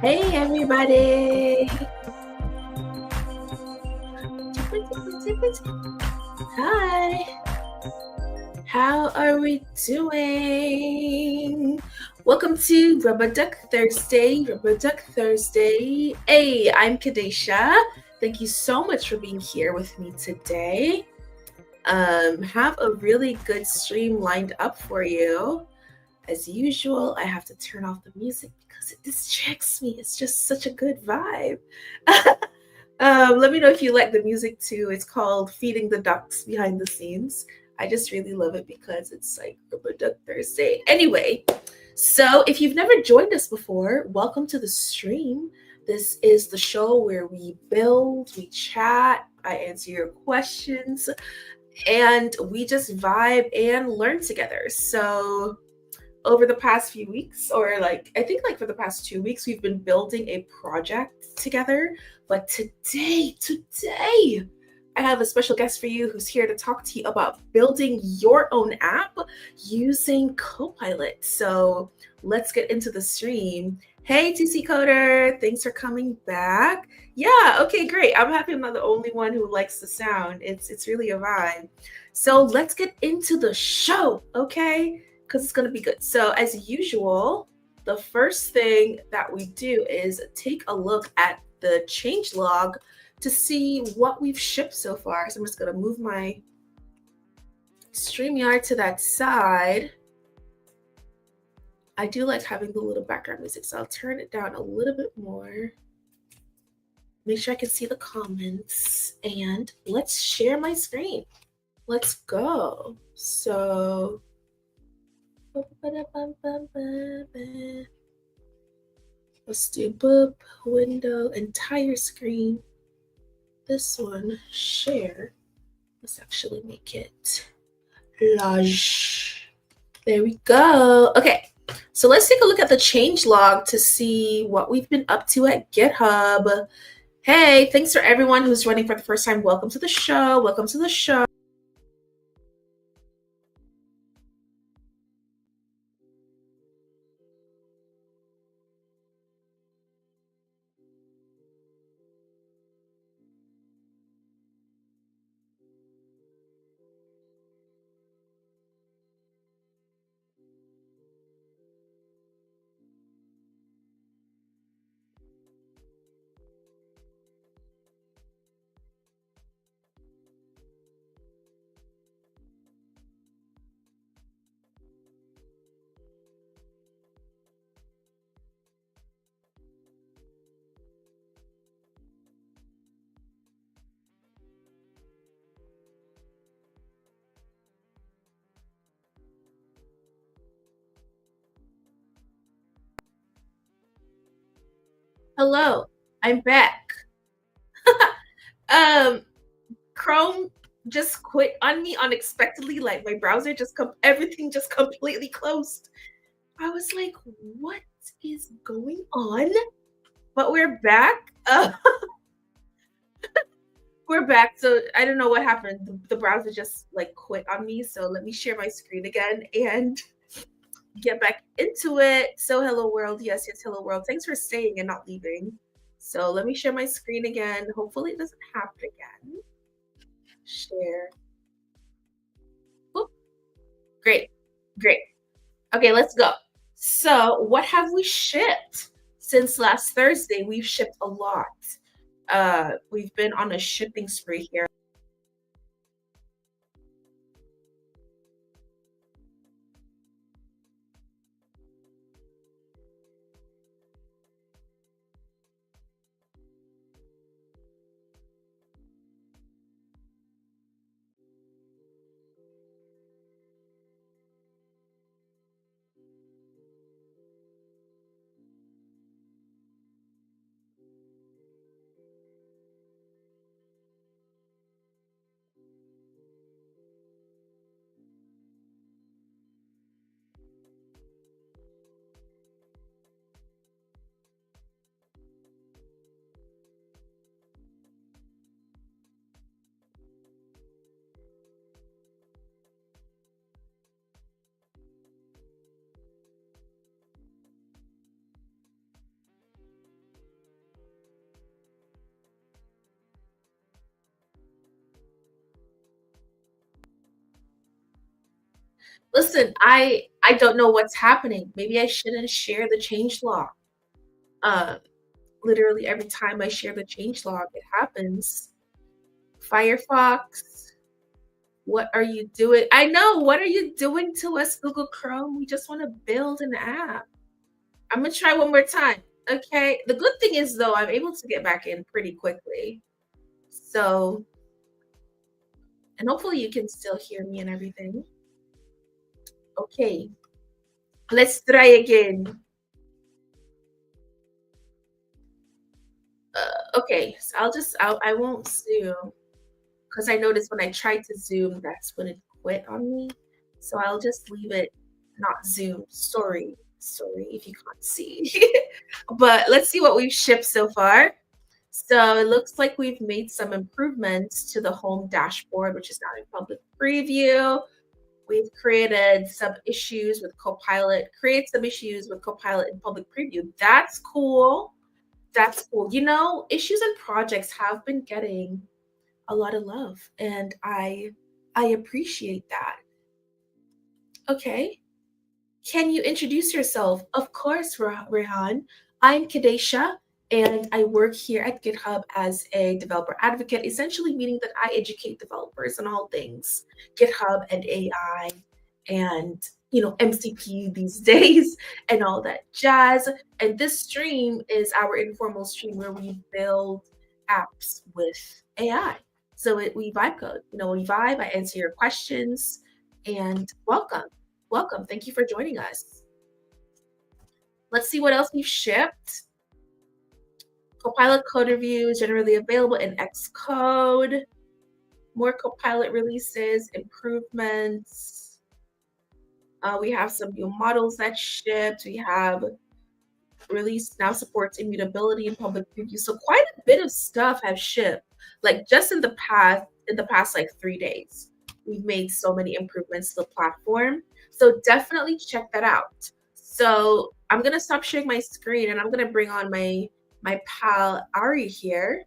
Hey everybody! Hi! How are we doing? Welcome to Rubber Duck Thursday. Hey, I'm Kadesha. Thank you so much for being here with me today. Have a really good stream lined up for you. As usual, I have to turn off the music because it distracts me. It's just such a good vibe. Let me know if you like the music too. It's called Feeding the Ducks Behind the Scenes. I just really love it because it's like Rubber Duck Thursday. Anyway, so if you've never joined us before, welcome to the stream. This is the show where we build, we chat, I answer your questions, and we just vibe and learn together. So over the past few weeks, or like I think like for the past 2 weeks, we've been building a project together. But today, I have a special guest for you who's here to talk to you about building your own app using Copilot. So let's get into the stream. Hey, TC Coder, thanks for coming back. Yeah, okay, great. I'm happy I'm not the only one who likes the sound. It's really a vibe. So let's get into the show, okay? Because it's going to be good. So as usual, the first thing that we do is take a look at the change log to see what we've shipped so far. So I'm just going to move my StreamYard to that side. I do like having the little background music, so I'll turn it down a little bit more. Make sure I can see the comments, and let's share my screen. Let's go. So let's do boop, window, entire screen. This one, share. Let's actually make it large. There we go. Okay, so let's take a look at the change log to see what we've been up to at GitHub. Hey, thanks for everyone who's joining for the first time. Welcome to the show. Welcome to the show. Hello, I'm back. Chrome just quit on me unexpectedly. Like my browser everything just completely closed. I was like, what is going on? But we're back. We're back. So I don't know what happened. The browser just like quit on me. So let me share my screen again and get back into it. So hello world. Yes, hello world. Thanks for staying and not leaving. So let me share my screen again. Hopefully it doesn't happen again. Share. Oop. Great. Okay, let's go. So what have we shipped since last Thursday? We've shipped a lot. We've been on a shipping spree here. Listen, I don't know what's happening. Maybe I shouldn't share the change log. Uh, Literally every time I share the change log, it happens. Firefox, what are you doing? I know, what are you doing to us, Google Chrome? We just want to build an app. I'm gonna try one more time. Okay. The good thing is though, I'm able to get back in pretty quickly. So, and hopefully you can still hear me and everything. Okay. Let's try again. Okay, so I won't zoom because I noticed when I tried to zoom, that's when it quit on me. So I'll just leave it not zoom. Sorry if you can't see. But let's see what we've shipped so far. So it looks like we've made some improvements to the home dashboard, which is now in public preview. We've created some issues with Copilot, create some issues with Copilot in public preview. That's cool. That's cool. You know, issues and projects have been getting a lot of love, and I appreciate that. Okay. Can you introduce yourself? Of course, Rehan. I'm Kadesha, and I work here at GitHub as a developer advocate, essentially meaning that I educate developers on all things GitHub and AI and MCP these days and all that jazz. And this stream is our informal stream where we build apps with AI. So we vibe code. We vibe, I answer your questions, and welcome. Welcome. Thank you for joining us. Let's see what else we've shipped. Copilot code review is generally available in Xcode. More Copilot releases, improvements. We have some new models that shipped. We have release now supports immutability in public preview. So quite a bit of stuff has shipped. Like just in the past like 3 days, we've made so many improvements to the platform. So definitely check that out. So I'm gonna stop sharing my screen and I'm gonna bring on my pal Ari here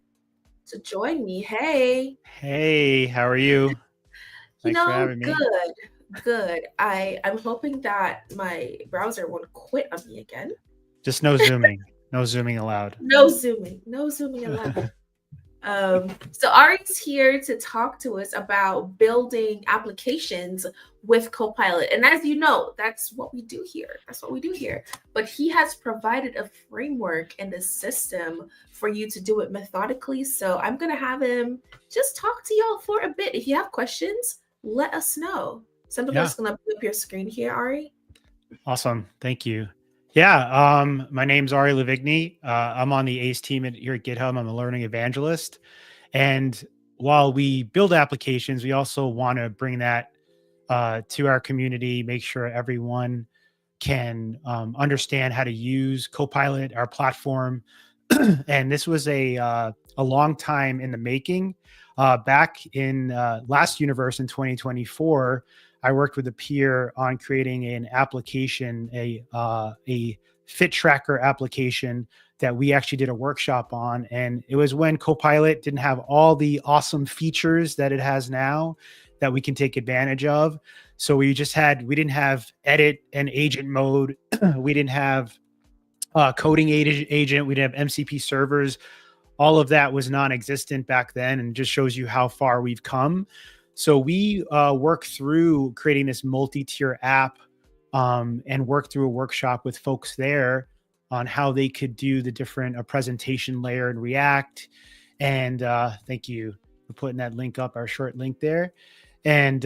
to join me. Hey. Hey, how are you? Thanks for having me. Good. I'm hoping that my browser won't quit on me again. Just no zooming. No zooming allowed. No zooming allowed. So Ari's here to talk to us about building applications with Copilot. And as you know, that's what we do here. But he has provided a framework and a system for you to do it methodically. So I'm going to have him just talk to y'all for a bit. If you have questions, let us know. So I'm just going to put up your screen here, Ari. Awesome. Thank you. Yeah, my name's Ari Levigny. I'm on the ACE team here at GitHub. I'm a learning evangelist. And while we build applications, we also want to bring that to our community, make sure everyone can understand how to use Copilot, our platform. And this was a long time in the making. Back in last Universe in 2024, I worked with a peer on creating an application, a fit tracker application that we actually did a workshop on. And it was when Copilot didn't have all the awesome features that it has now that we can take advantage of. So we didn't have edit and agent mode. We didn't have coding agent. We didn't have MCP servers. All of that was non-existent back then, and just shows you how far we've come. So we work through creating this multi-tier app and work through a workshop with folks there on how they could do the different presentation layer in React. And thank you for putting that link up, our short link there. And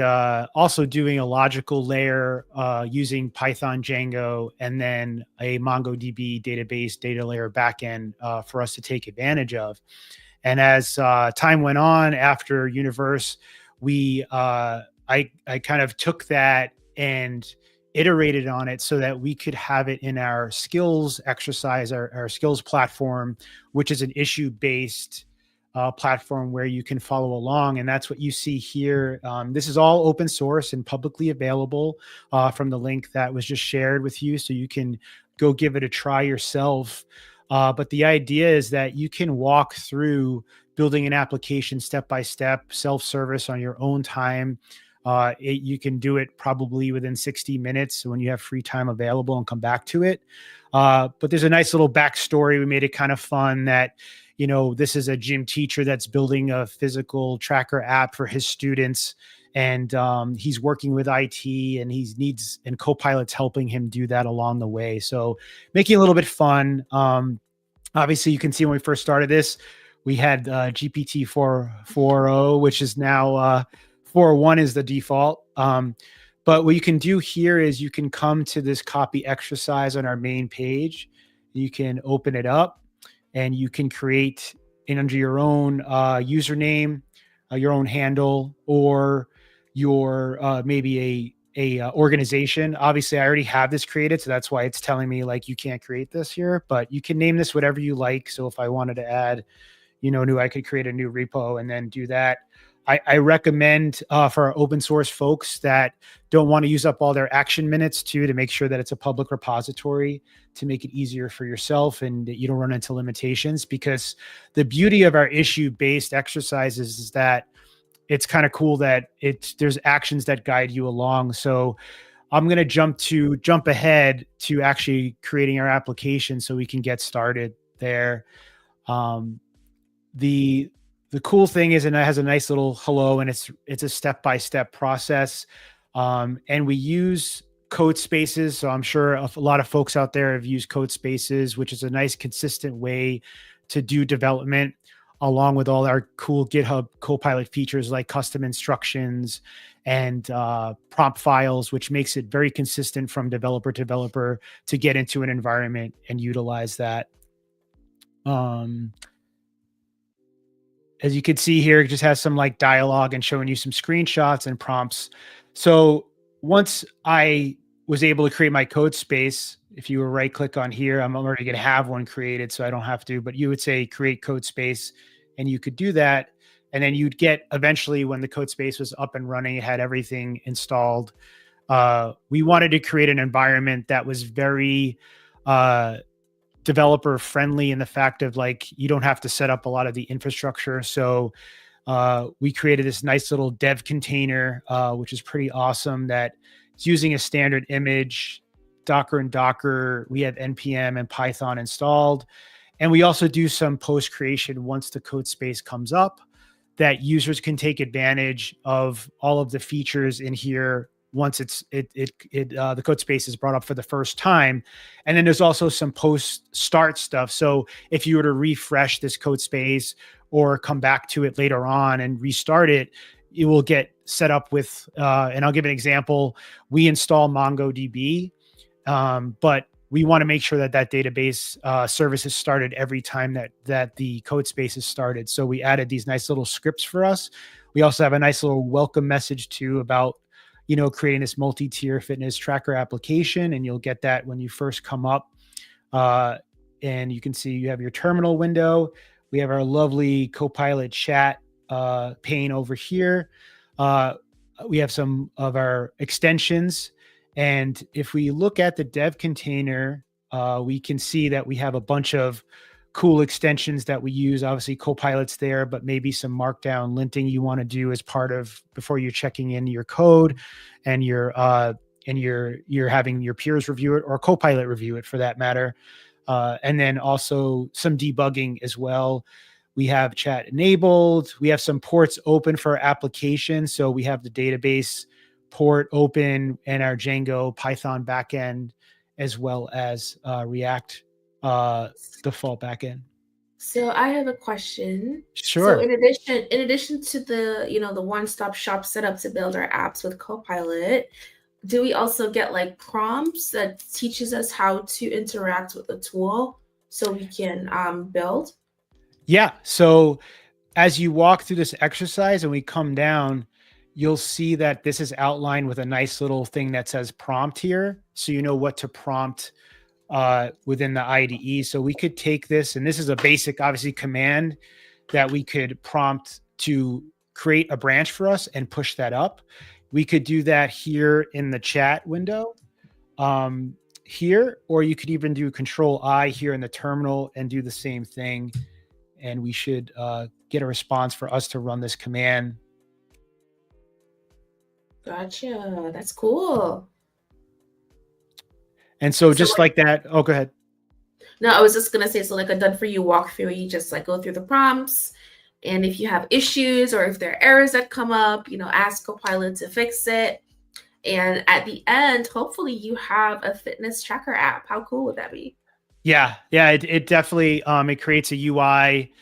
also doing a logical layer using Python Django, and then a MongoDB database data layer backend for us to take advantage of. And as time went on after Universe, I kind of took that and iterated on it so that we could have it in our skills exercise, our skills platform, which is an issue-based platform where you can follow along. And that's what you see here. This is all open source and publicly available from the link that was just shared with you. So you can go give it a try yourself. But the idea is that you can walk through building an application step by step, self-service on your own time. You can do it probably within 60 minutes when you have free time available and come back to it. But there's a nice little backstory. We made it kind of fun that, this is a gym teacher that's building a physical tracker app for his students. And he's working with IT, and and Copilot's helping him do that along the way. So making it a little bit fun. Obviously, you can see when we first started this, we had GPT 4.0, which is now 4.1 is the default. But what you can do here is you can come to this copy exercise on our main page. You can open it up, and you can create under your own username, your own handle, or your maybe a organization. Obviously, I already have this created, so that's why it's telling me like you can't create this here. But you can name this whatever you like. So if I wanted to add, I could create a new repo and then do that. I recommend for our open source folks that don't want to use up all their action minutes to make sure that it's a public repository to make it easier for yourself and that you don't run into limitations. Because the beauty of our issue-based exercises is that it's kind of cool that there's actions that guide you along. So I'm going to jump ahead to actually creating our application so we can get started there. The cool thing is, and it has a nice little hello, and it's a step-by-step process. And we use code spaces. So I'm sure a lot of folks out there have used code spaces, which is a nice consistent way to do development, along with all our cool GitHub Copilot features like custom instructions and prompt files, which makes it very consistent from developer to developer to get into an environment and utilize that. As you can see here, it just has some like dialogue and showing you some screenshots and prompts. So once I was able to create my code space, if you were right click on here, I'm already going to have one created, so I don't have to, but you would say create code space, and you could do that. And then you'd get eventually, when the code space was up and running, it had everything installed. We wanted to create an environment that was very developer friendly in the fact of like, you don't have to set up a lot of the infrastructure. So we created this nice little dev container, which is pretty awesome, that it's using a standard image, Docker and Docker. We have NPM and Python installed. And we also do some post creation once the code space comes up, that users can take advantage of all of the features in here once the code space is brought up for the first time. And then there's also some post start stuff. So if you were to refresh this code space or come back to it later on and restart it, it will get set up with, and I'll give an example. We install MongoDB, but we want to make sure that database service is started every time that the code space is started. So we added these nice little scripts for us. We also have a nice little welcome message too about, creating this multi-tier fitness tracker application. And you'll get that when you first come up. And you can see you have your terminal window. We have our lovely Copilot chat pane over here. We have some of our extensions. And if we look at the dev container, we can see that we have a bunch of cool extensions that we use. Obviously, Copilot's there, but maybe some markdown linting you want to do as part of before you're checking in your code, and you're having your peers review it, or Copilot review it for that matter. And then also some debugging as well. We have chat enabled. We have some ports open for our application. So we have the database port open and our Django Python backend, as well as React default backend. So I have a question. Sure. So in addition to the one-stop shop setup to build our apps with Copilot, do we also get like prompts that teaches us how to interact with the tool so we can build? Yeah. So as you walk through this exercise and we come down, you'll see that this is outlined with a nice little thing that says prompt here. So you know what to prompt within the IDE. So we could take this, and this is a basic, obviously, command that we could prompt to create a branch for us and push that up. We could do that here in the chat window here, or you could even do Control-I here in the terminal and do the same thing. And we should get a response for us to run this command. Gotcha. That's cool. And so So just like, like that, oh, go ahead. no, I was just gonna say, so like a done for you walkthrough, you just like go through the prompts, and if you have issues or if there are errors that come up, ask Copilot to fix it. And at the end, hopefully you have a fitness tracker app. How cool would that be? Yeah, it definitely it creates a UI.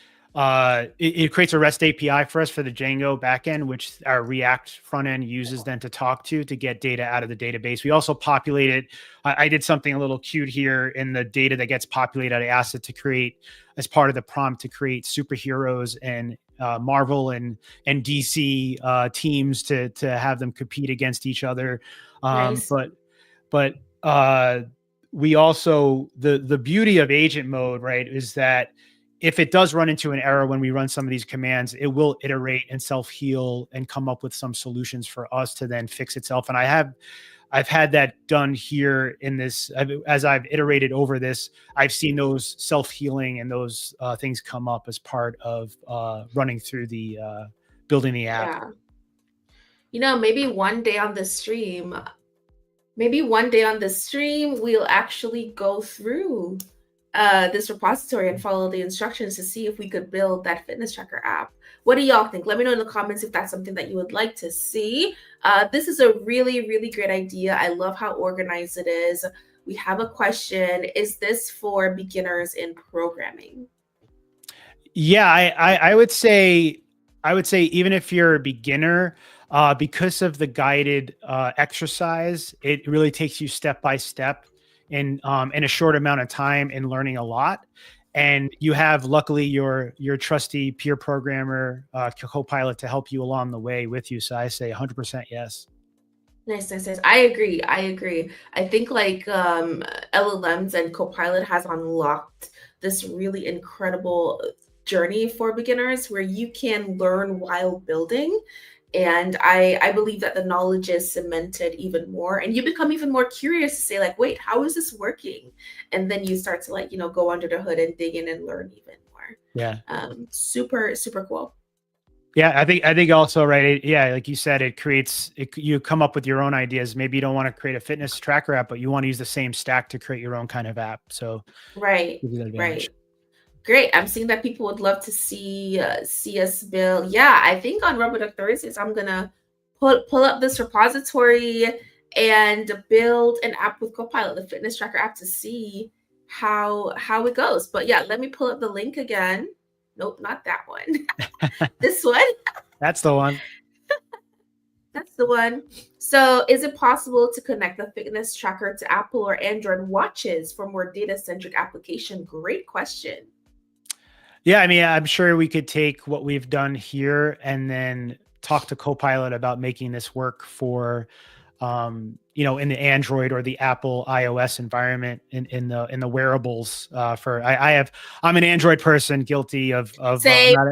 It creates a REST API for us for the Django backend, which our React front end uses then to talk to get data out of the database. We also populated. I did something a little cute here in the data that gets populated. I asked it to create as part of the prompt to create superheroes and Marvel and DC teams to have them compete against each other. Um, Nice. but but we also the beauty of agent mode, right, is that if it does run into an error when we run some of these commands, it will iterate and self heal and come up with some solutions for us to then fix itself. And I've had that done here in this as I've iterated over this. I've seen those self healing and those things come up as part of running through the building the app. Yeah. Maybe one day on the stream, we'll actually go through this repository and follow the instructions to see if we could build that fitness tracker app. What do y'all think? Let me know in the comments if that's something that you would like to see. This is a really, really great idea. I love how organized it is. We have a question. Is this for beginners in programming? Yeah, I would say even if you're a beginner, because of the guided exercise, it really takes you step by step in a short amount of time in learning a lot. And you have luckily your trusty peer programmer Copilot to help you along the way with you. So I say 100% yes. Nice, nice, nice. I agree. I agree. I think like LLMs and Copilot has unlocked this really incredible journey for beginners where you can learn while building. And I believe that the knowledge is cemented even more, and you become even more curious to say like, wait, how is this working? And then you start to like, go under the hood and dig in and learn even more. Yeah. Super, super cool. Yeah, I think also right. Yeah, like you said, it creates you come up with your own ideas. Maybe you don't want to create a fitness tracker app, but you want to use the same stack to create your own kind of app. So Right, give you that advantage. right. Great. I'm seeing that people would love to see us build. Yeah, I think on Rubber Duck Thursdays, I'm gonna pull up this repository and build an app with Copilot, the fitness tracker app, to see how it goes. But yeah, let me pull up the link again. Nope, not that one. This one. That's the one. That's the one. So, is it possible to connect the fitness tracker to Apple or Android watches for more data-centric application? Great question. Yeah, I mean, I'm sure we could take what we've done here and then talk to Copilot about making this work for, in the Android or the Apple iOS environment in the wearables. I'm an Android person, guilty of Say. not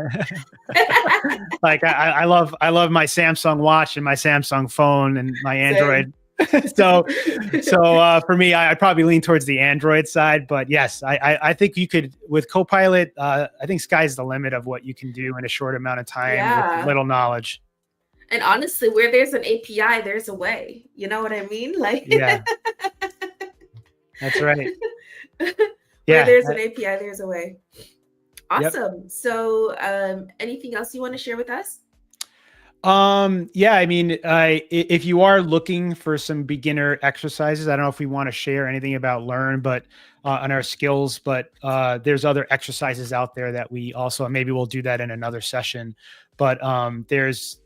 like I love my Samsung watch and my Samsung phone and my Same. Android. so for me, I'd probably lean towards the Android side, but yes, I think you could with Copilot. I think sky's the limit of what you can do in a short amount of time with Yeah. little knowledge. And honestly, where there's an API, there's a way. You know what I mean? Like Yeah, that's right. where Yeah. there's an API, there's a way. Yep. Awesome. So, anything else you want to share with us? Yeah, I mean, if you are looking for some beginner exercises, I don't know if we want to share anything about Learn, but on our skills, but there's other exercises out there that we also, maybe we'll do that in another session. But there's,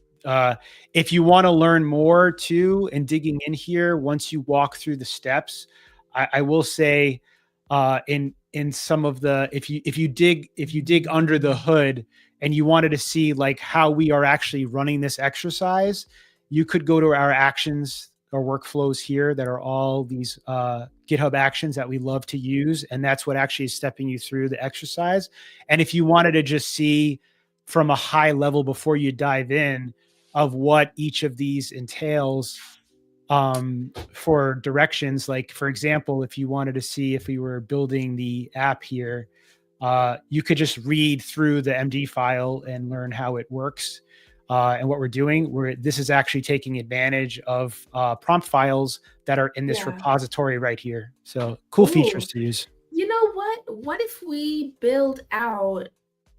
if you want to learn more too, and digging in here, once you walk through the steps, I will say, in some of the, if you dig under the hood and you wanted to see like how we are actually running this exercise, you could go to our actions or workflows here that are all these GitHub actions that we love to use. And that's what actually is stepping you through the exercise. And if you wanted to just see from a high level before you dive in of what each of these entails, for directions, like for example, if you wanted to see if we were building the app here, you could just read through the MD file and learn how it works. and what we're doing. This is actually taking advantage of prompt files that are in this Yeah. repository right here. So cool features Ooh. to use. You know what? What if we build out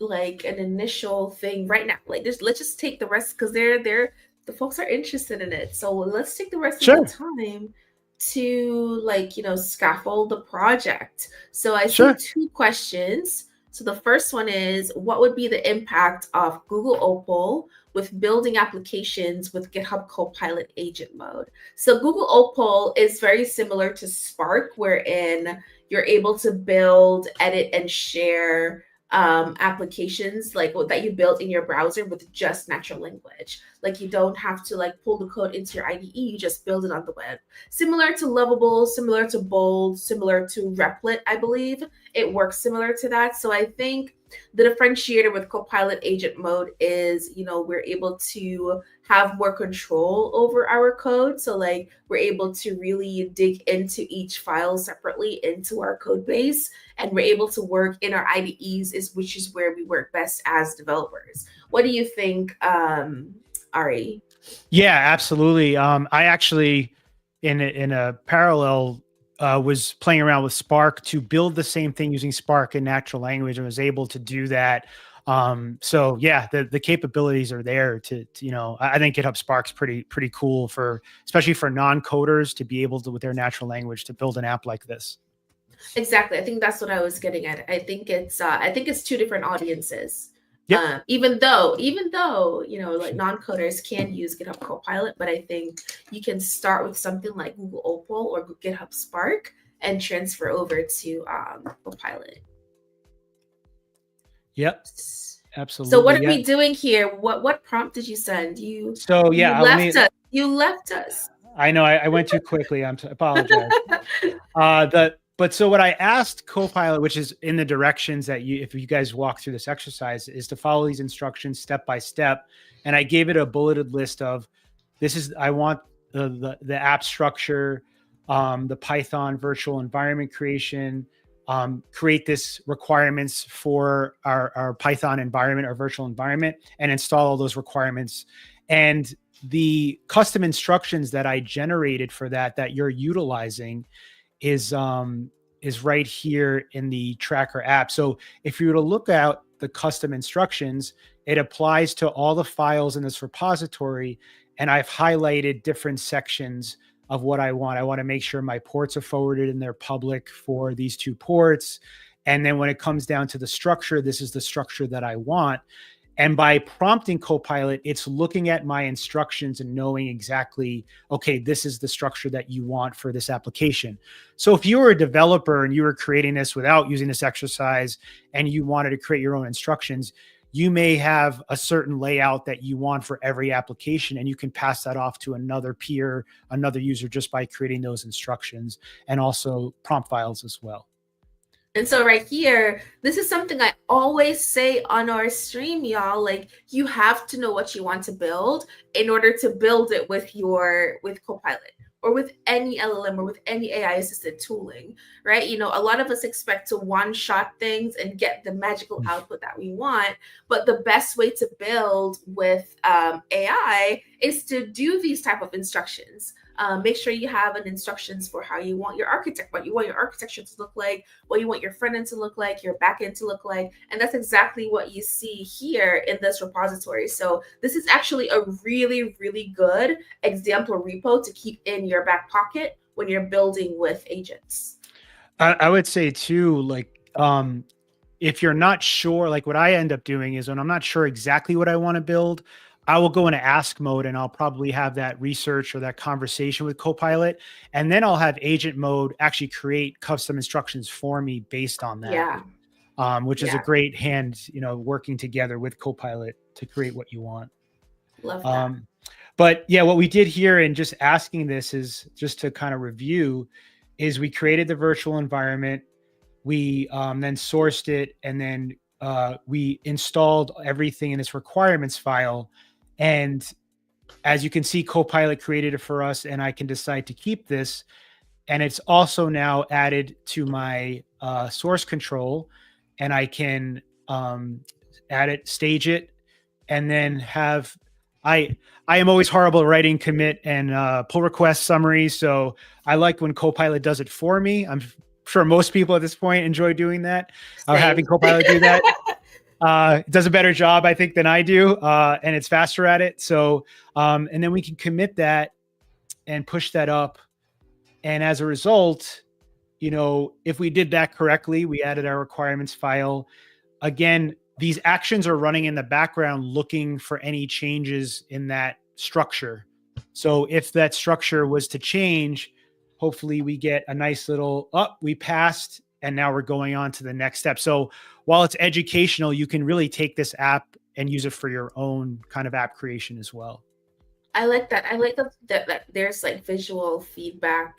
like an initial thing right now? Like just let's just take the rest because they're the folks are interested in it. So let's take the rest of the Sure, time to like, scaffold the project. So I see sure. two questions. So the first one is what would be the impact of Google Opal with building applications with GitHub Copilot agent mode? So Google Opal is very similar to Spark, wherein you're able to build, edit, and share applications like that you built in your browser with just natural language. Like you don't have to like pull the code into your IDE, you just build it on the web. Similar to Lovable, similar to Bold, similar to Replit, I believe. It works similar to that. So I think the differentiator with Copilot agent mode is, we're able to have more control over our code. So like we're able to really dig into each file separately into our code base, and we're able to work in our IDEs, which is where we work best as developers. What do you think, Ari? Yeah, absolutely. I actually, in a parallel, was playing around with Spark to build the same thing using Spark in natural language, and was able to do that. So yeah, the capabilities are there I think GitHub Spark's pretty cool especially for non-coders to be able to, with their natural language, to build an app like this. Exactly. I think that's what I was getting at. I think it's two different audiences. Yep. Even though like non-coders can use GitHub Copilot, but I think you can start with something like Google Opal or GitHub Spark and transfer over to Copilot. Yep. So what Absolutely. are Yeah. we doing here? What prompt did you send? You So you yeah, let me. left us. You left us. I know I went too quickly. I apologize. So what I asked Copilot, which is in the directions that if you guys walk through this exercise, is to follow these instructions step by step. And I gave it a bulleted list of I want the app structure, the Python virtual environment creation, create this requirements for our Python environment, our virtual environment, and install all those requirements. And the custom instructions that I generated for that you're utilizing is right here in the tracker app. So if you were to look at the custom instructions, it applies to all the files in this repository. And I've highlighted different sections of what I want. I want to make sure my ports are forwarded and they're public for these two ports. And then when it comes down to the structure, this is the structure that I want. And by prompting Copilot, it's looking at my instructions and knowing exactly, okay, this is the structure that you want for this application. So if you were a developer and you were creating this without using this exercise and you wanted to create your own instructions, you may have a certain layout that you want for every application, and you can pass that off to another peer, another user, just by creating those instructions, and also prompt files as well. And so right here, this is something I always say on our stream, y'all. Like you have to know what you want to build in order to build it with Copilot or with any LLM or with any AI assisted tooling, right? A lot of us expect to one-shot things and get the magical output that we want, but the best way to build with AI is to do these type of instructions. Make sure you have an instructions for how you want your architecture to look like, what you want your front end to look like, your back end to look like. And that's exactly what you see here in this repository. So this is actually a really, really good example repo to keep in your back pocket when you're building with agents. I would say too, if you're not sure, like what I end up doing is when I'm not sure exactly what I want to build, I will go into ask mode and I'll probably have that research or that conversation with Copilot. And then I'll have agent mode actually create custom instructions for me based on that. Yeah. Which is a great hand, working together with Copilot to create what you want. Love that. But yeah, what we did here in just asking this is just to kind of review is we created the virtual environment. We then sourced it, and then we installed everything in this requirements file. And as you can see, Copilot created it for us, and I can decide to keep this. And it's also now added to my source control, and I can add it, stage it, and then have I I am always horrible at writing commit and pull request summaries. So I like when Copilot does it for me. I'm sure most people at this point enjoy doing that, or having Same. Copilot do that. It does a better job, I think, than I do, and it's faster at it. So, and then we can commit that and push that up. And as a result, if we did that correctly, we added our requirements file. Again, these actions are running in the background looking for any changes in that structure. So if that structure was to change, hopefully we get a nice little, we passed, and now we're going on to the next step. So while it's educational, you can really take this app and use it for your own kind of app creation as well. I like that. I like that there's like visual feedback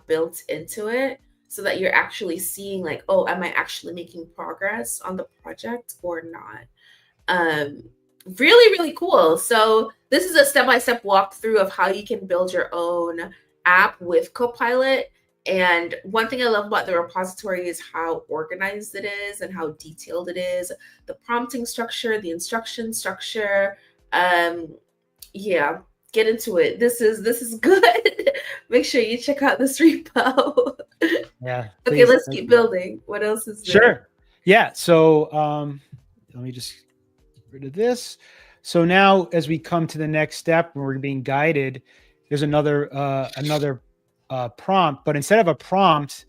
built into it so that you're actually seeing like, oh, am I actually making progress on the project or not? Really, really cool. So this is a step-by-step walkthrough of how you can build your own app with Copilot. And one thing I love about the repository is how organized it is and how detailed it is. The prompting structure, the instruction structure. Yeah, get into it. This is good. Make sure you check out this repo. Yeah. Okay, Please. let's keep building. What else is there? Sure. Yeah. So let me just get rid of this. So now as we come to the next step when we're being guided, there's another prompt, but instead of a prompt,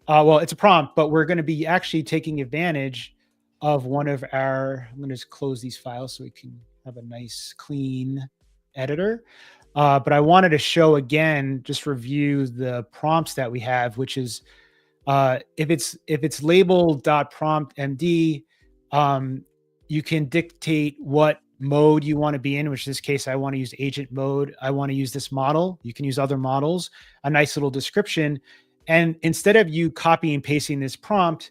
well, it's a prompt, but we're going to be actually taking advantage of one of our, I'm going to just close these files so we can have a nice clean editor. But I wanted to show again, just review the prompts that we have, which is if it's labeled .promptmd, you can dictate what mode you want to be in, which in this case, I want to use agent mode. I want to use this model. You can use other models, a nice little description. And instead of you copy and pasting this prompt,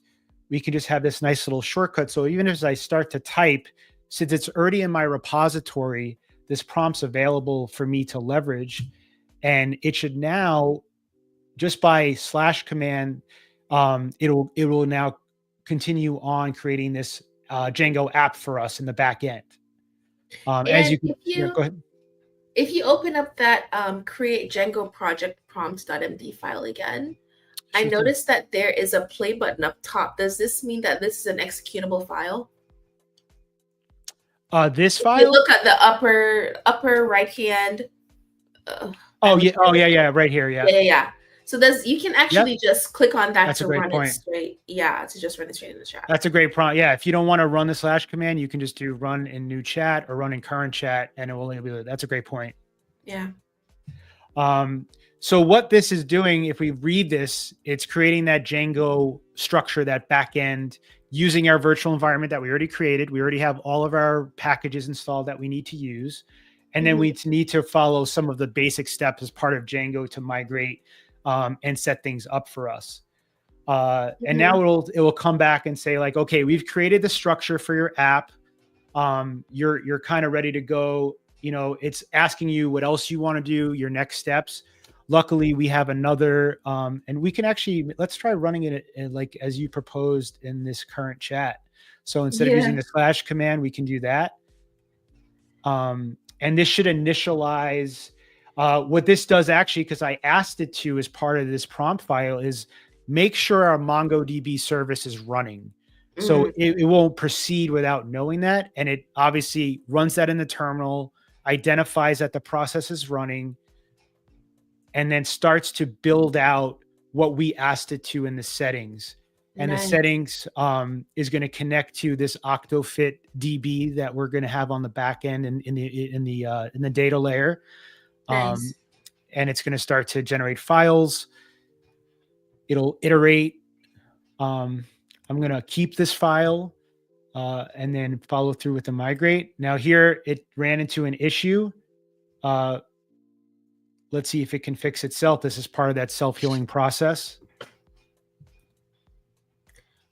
we can just have this nice little shortcut. So even as I start to type, since it's already in my repository, this prompt's available for me to leverage. And it should now, just by / command, it will now continue on creating this Django app for us in the back end. As you can, go ahead. If you open up that create Django project prompt.md file again, I noticed that there is a play button up top. Does this mean that this is an executable file? This file? If you look at the upper right hand. Oh yeah, right here, yeah. Yeah. So you can actually just click on that to run it straight. Yeah, to just run it straight in the chat. That's a great prompt. Yeah, if you don't want to run the / command, you can just do run in new chat or run in current chat, and it will enable it. That's a great point. Yeah. So what this is doing, if we read this, it's creating that Django structure, that backend, using our virtual environment that we already created. We already have all of our packages installed that we need to use. And then we need to follow some of the basic steps as part of Django to migrate and set things up for us. And now it will come back and say like, okay, we've created the structure for your app. You're kind of ready to go. It's asking you what else you want to do, your next steps. Luckily, we have another, and we can actually, let's try running it like as you proposed in this current chat. So instead of using the / command, we can do that. And this should initialize, what this does actually, because I asked it to as part of this prompt file, is make sure our MongoDB service is running. So it won't proceed without knowing that. And it obviously runs that in the terminal, identifies that the process is running, and then starts to build out what we asked it to in the settings. And the settings is going to connect to this Octofit DB that we're going to have on the back end and in the data layer. And it's going to start to generate files. It'll iterate. I'm going to keep this file and then follow through with the migrate. Now here it ran into an issue. Let's see if it can fix itself. This is part of that self-healing process.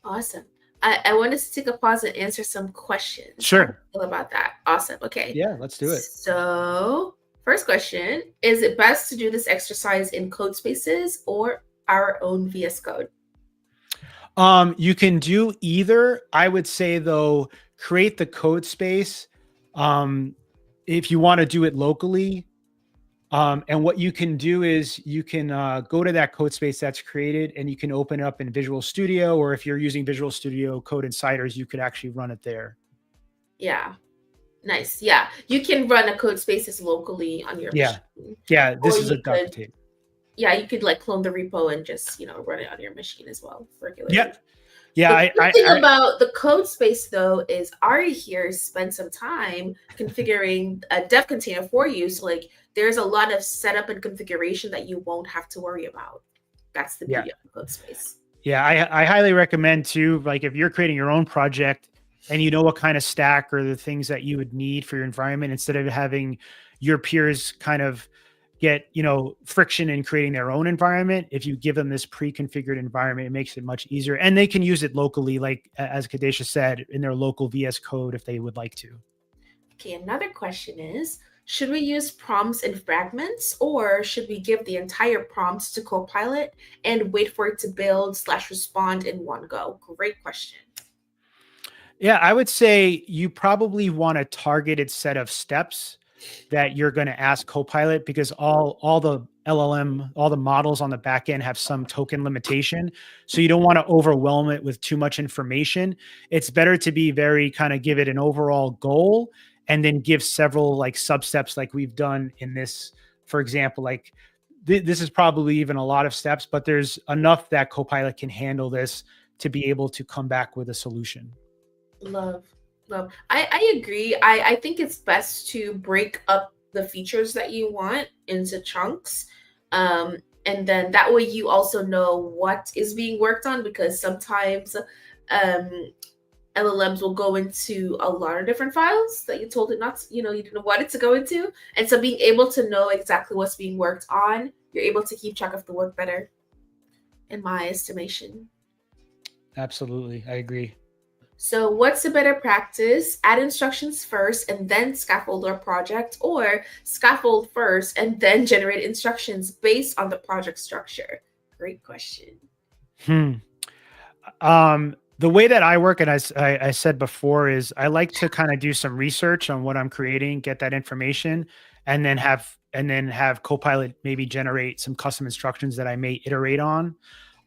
Awesome. I wanted to take a pause and answer some questions. Sure. About that. Awesome. Okay. Yeah, let's do it. So first question, is it best to do this exercise in code spaces or our own VS Code? You can do either. I would say though, create the code space if you want to do it locally, and what you can do is you can go to that code space that's created, and you can open it up in Visual Studio, or if you're using Visual Studio Code Insiders, you could actually run it there. Yeah. Nice. Yeah. You can run a code spaces locally on your Yeah. machine. Yeah. Or This is a you Docker could, tape. yeah, you could like clone the repo and just, run it on your machine as well regularly. Yeah. Yeah. The good thing about the code space though is Ari here spent some time configuring a dev container for you. So like there's a lot of setup and configuration that you won't have to worry about. That's the beauty of the code space. Yeah, I highly recommend too, like if you're creating your own project and you know what kind of stack or the things that you would need for your environment, instead of having your peers kind of get, friction in creating their own environment, if you give them this pre-configured environment, it makes it much easier. And they can use it locally, like as Kadesha said, in their local VS Code if they would like to. Okay, another question is, should we use prompts in fragments, or should we give the entire prompt to Copilot and wait for it to build/respond in one go? Great question. Yeah, I would say you probably want a targeted set of steps that you're going to ask Copilot, because all the LLM, all the models on the back end have some token limitation. So you don't want to overwhelm it with too much information. It's better to be very kind of give it an overall goal and then give several like sub-steps like we've done in this. For example, like this is probably even a lot of steps, but there's enough that Copilot can handle this to be able to come back with a solution. Love. I agree. I think it's best to break up the features that you want into chunks. And then that way you also know what is being worked on, because sometimes LLMs will go into a lot of different files that you told it not to, you didn't want it to go into. And so being able to know exactly what's being worked on, you're able to keep track of the work better, in my estimation. Absolutely. I agree. So what's a better practice? Add instructions first and then scaffold our project, or scaffold first and then generate instructions based on the project structure? Great question. The way that I work, and I said before, is I like to kind of do some research on what I'm creating, get that information, and then have Copilot maybe generate some custom instructions that I may iterate on.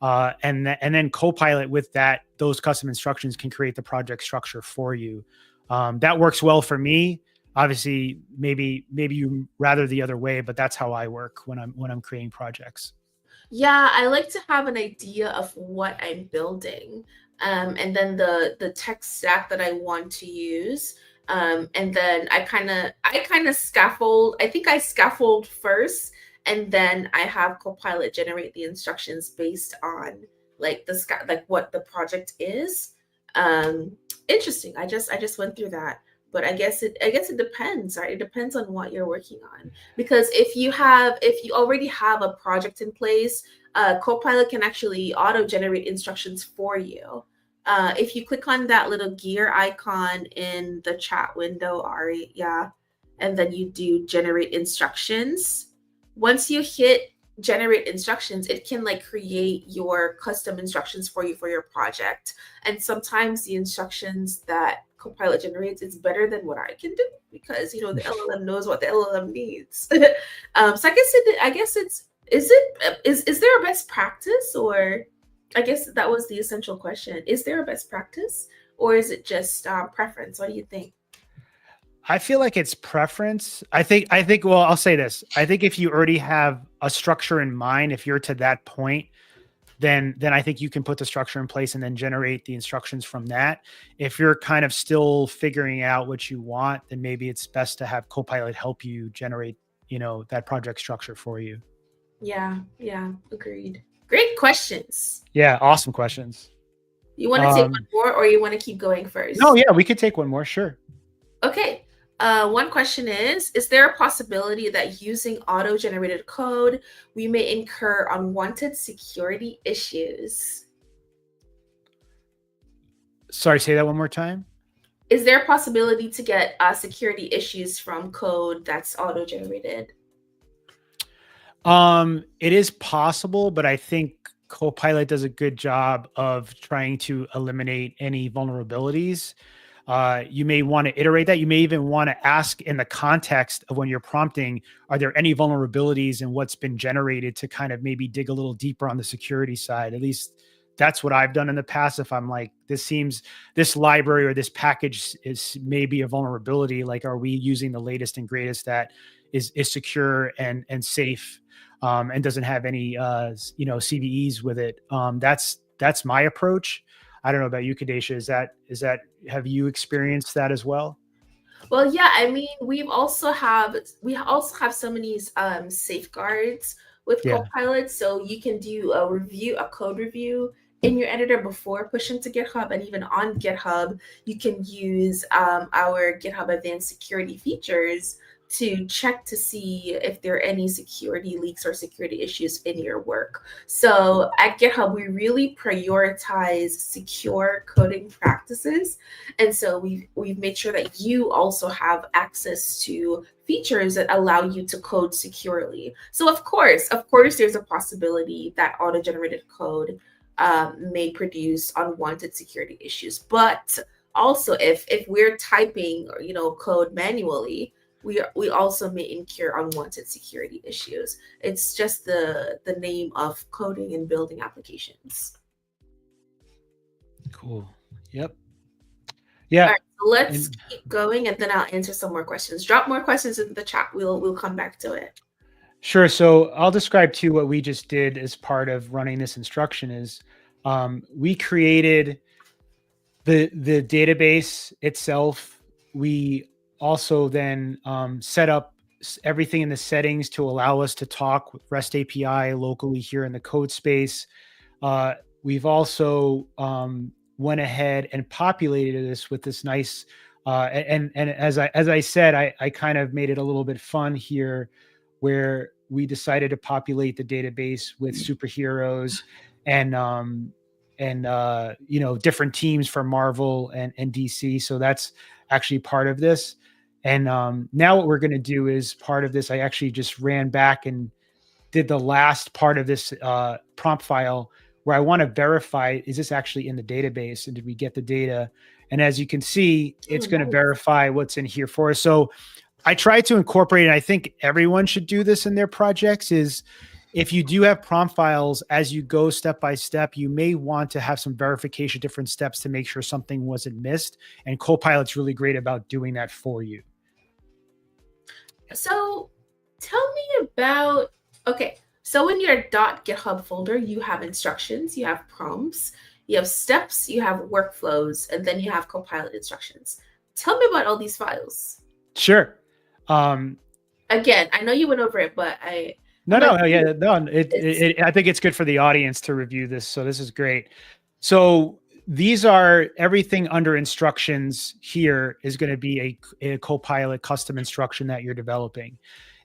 And then Copilot with those custom instructions can create the project structure for you. That works well for me. Obviously, maybe you rather the other way, but that's how I work when I'm creating projects. Yeah, I like to have an idea of what I'm building, and then the tech stack that I want to use. And then I kind of scaffold. I think I scaffold first, and then I have Copilot generate the instructions based on like what the project is. Interesting. I just went through that, but I guess it depends, right? It depends on what you're working on, because if you already have a project in place, Copilot can actually auto generate instructions for you. If you click on that little gear icon in the chat window, Ari, yeah, and then you do generate instructions. Once you hit generate instructions, it can like create your custom instructions for you for your project. And sometimes the instructions that Copilot generates is better than what I can do, because the LLM knows what the LLM needs. So I guess is there a best practice, or I guess that was the essential question. Is there a best practice, or is it just preference? What do you think? I feel like it's preference. I think, well, I'll say this. I think if you already have a structure in mind, if you're to that point, then I think you can put the structure in place and then generate the instructions from that. If you're kind of still figuring out what you want, then maybe it's best to have Copilot help you generate, that project structure for you. Yeah, agreed. Great questions. Yeah, awesome questions. You want to take one more, or you want to keep going first? No, yeah, we could take one more, sure. Okay. One question is there a possibility that using auto-generated code, we may incur unwanted security issues? Sorry, say that one more time. Is there a possibility to get security issues from code that's auto-generated? It is possible, but I think Copilot does a good job of trying to eliminate any vulnerabilities. You may want to iterate that. You may even want to ask in the context of when you're prompting, are there any vulnerabilities in what's been generated, to kind of maybe dig a little deeper on the security side. At least that's what I've done in the past. If I'm like, this library or this package is maybe a vulnerability, like, are we using the latest and greatest that is secure and safe, and doesn't have any CVEs with it. That's my approach. I don't know about you, Kadesha. Is that have you experienced that as well? Well, yeah, I mean, we also have so many safeguards with Yeah. Copilot, so you can do a code review in your editor before pushing to GitHub, and even on GitHub, you can use our GitHub Advanced Security features to check to see if there are any security leaks or security issues in your work. So at GitHub, we really prioritize secure coding practices, and so we've made sure that you also have access to features that allow you to code securely. So of course, there's a possibility that auto-generated code may produce unwanted security issues. But also, if we're typing code manually, we also may incur unwanted security issues. It's just the name of coding and building applications. Cool. Yep. All Yeah. right, so let's And keep going, and then I'll answer some more questions. Drop more questions in the chat. We'll come back to it. sure. So I'll describe to you what we just did as part of running this instruction is, we created the database itself. We also then set up everything in the settings to allow us to talk with REST API locally here in the code space. We've also went ahead and populated this with this nice, and as I said, I kind of made it a little bit fun here, where we decided to populate the database with superheroes and different teams from Marvel and DC. So that's actually part of this. And now what we're going to do is part of this. I actually just ran back and did the last part of this prompt file, where I want to verify, is this actually in the database, and did we get the data? And as you can see, it's going to Nice. verify what's in here for us. So I try to incorporate, and I think everyone should do this in their projects, is if you do have prompt files, as you go step by step, you may want to have some verification, different steps to make sure something wasn't missed. And Copilot's really great about doing that for you. So tell me about, okay, so in your .github folder, you have instructions, you have prompts, you have steps, you have workflows, and then you have Copilot instructions. Tell me about all these files. Sure. Again, I know you went over it, but No, I'm no, like, yeah, no. it's I think it's good for the audience to review this. So this is great. So these are everything under instructions. Here is going to be a Copilot custom instruction that you're developing.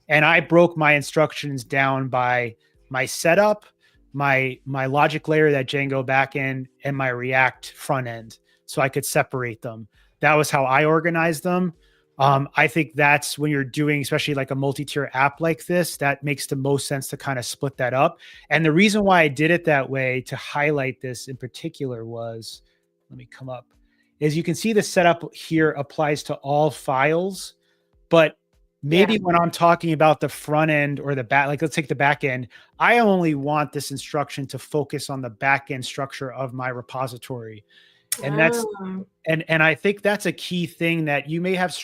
And I broke my instructions down by my setup, my logic layer, that Django backend, and my React front end, so I could separate them. That was how I organized them. I think that's when you're doing, especially like a multi-tier app like this, that makes the most sense to kind of split that up. And the reason why I did it that way, to highlight this in particular, was, let me come up, is you can see the setup here applies to all files, but maybe yeah. when I'm talking about the front end or the back, like let's take the back end, I only want this instruction to focus on the back end structure of my repository. And that's, Ah, and I think that's a key thing, that you may have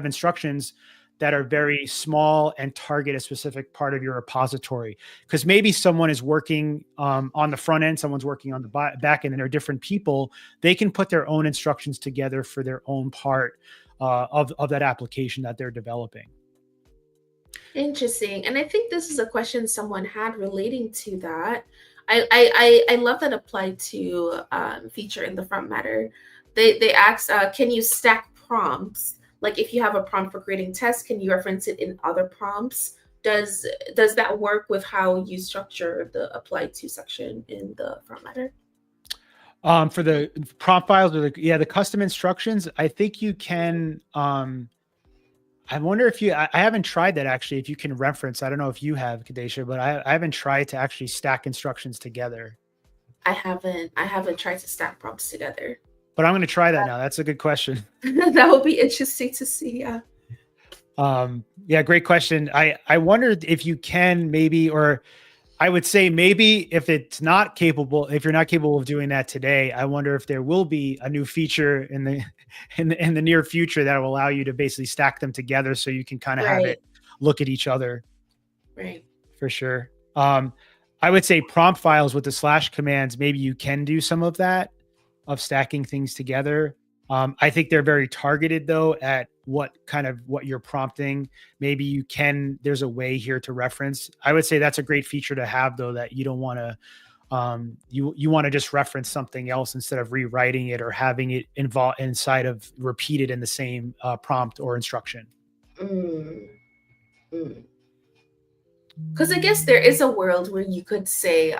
instructions that are very small and target a specific part of your repository, because maybe someone is working on the front end, someone's working on the back end, and they're different people. They can put their own instructions together for their own part of that application that they're developing. interesting. And I think this is a question someone had relating to that. I love that applied to feature in the front matter. They asked, can you stack prompts? Like if you have a prompt for creating tests, can you reference it in other prompts? Does that work with how you structure the applied to section in the front matter? For the prompt files, or the custom instructions, I think you can. I wonder if I haven't tried that actually. If you can reference, I don't know if you have, Kadesha, but I haven't tried to actually stack instructions together. I haven't tried to stack prompts together. but I'm going to try that now. That's a good question. That would be interesting to see. Yeah. Yeah, great question. I wondered if you can maybe, or I would say maybe if it's not capable, if you're not capable of doing that today, I wonder if there will be a new feature in the in the near future that will allow you to basically stack them together so you can kind of have Right. it look at each other. Right. For sure. I would say prompt files with the slash commands, maybe you can do some of that, of stacking things together. I think they're very targeted though at what you're prompting. Maybe you can, there's a way here to reference. I would say that's a great feature to have though, that you don't want to, you want to just reference something else instead of rewriting it or having it involved inside of repeated in the same prompt or instruction. Mm. Mm. Because I guess there is a world where you could say,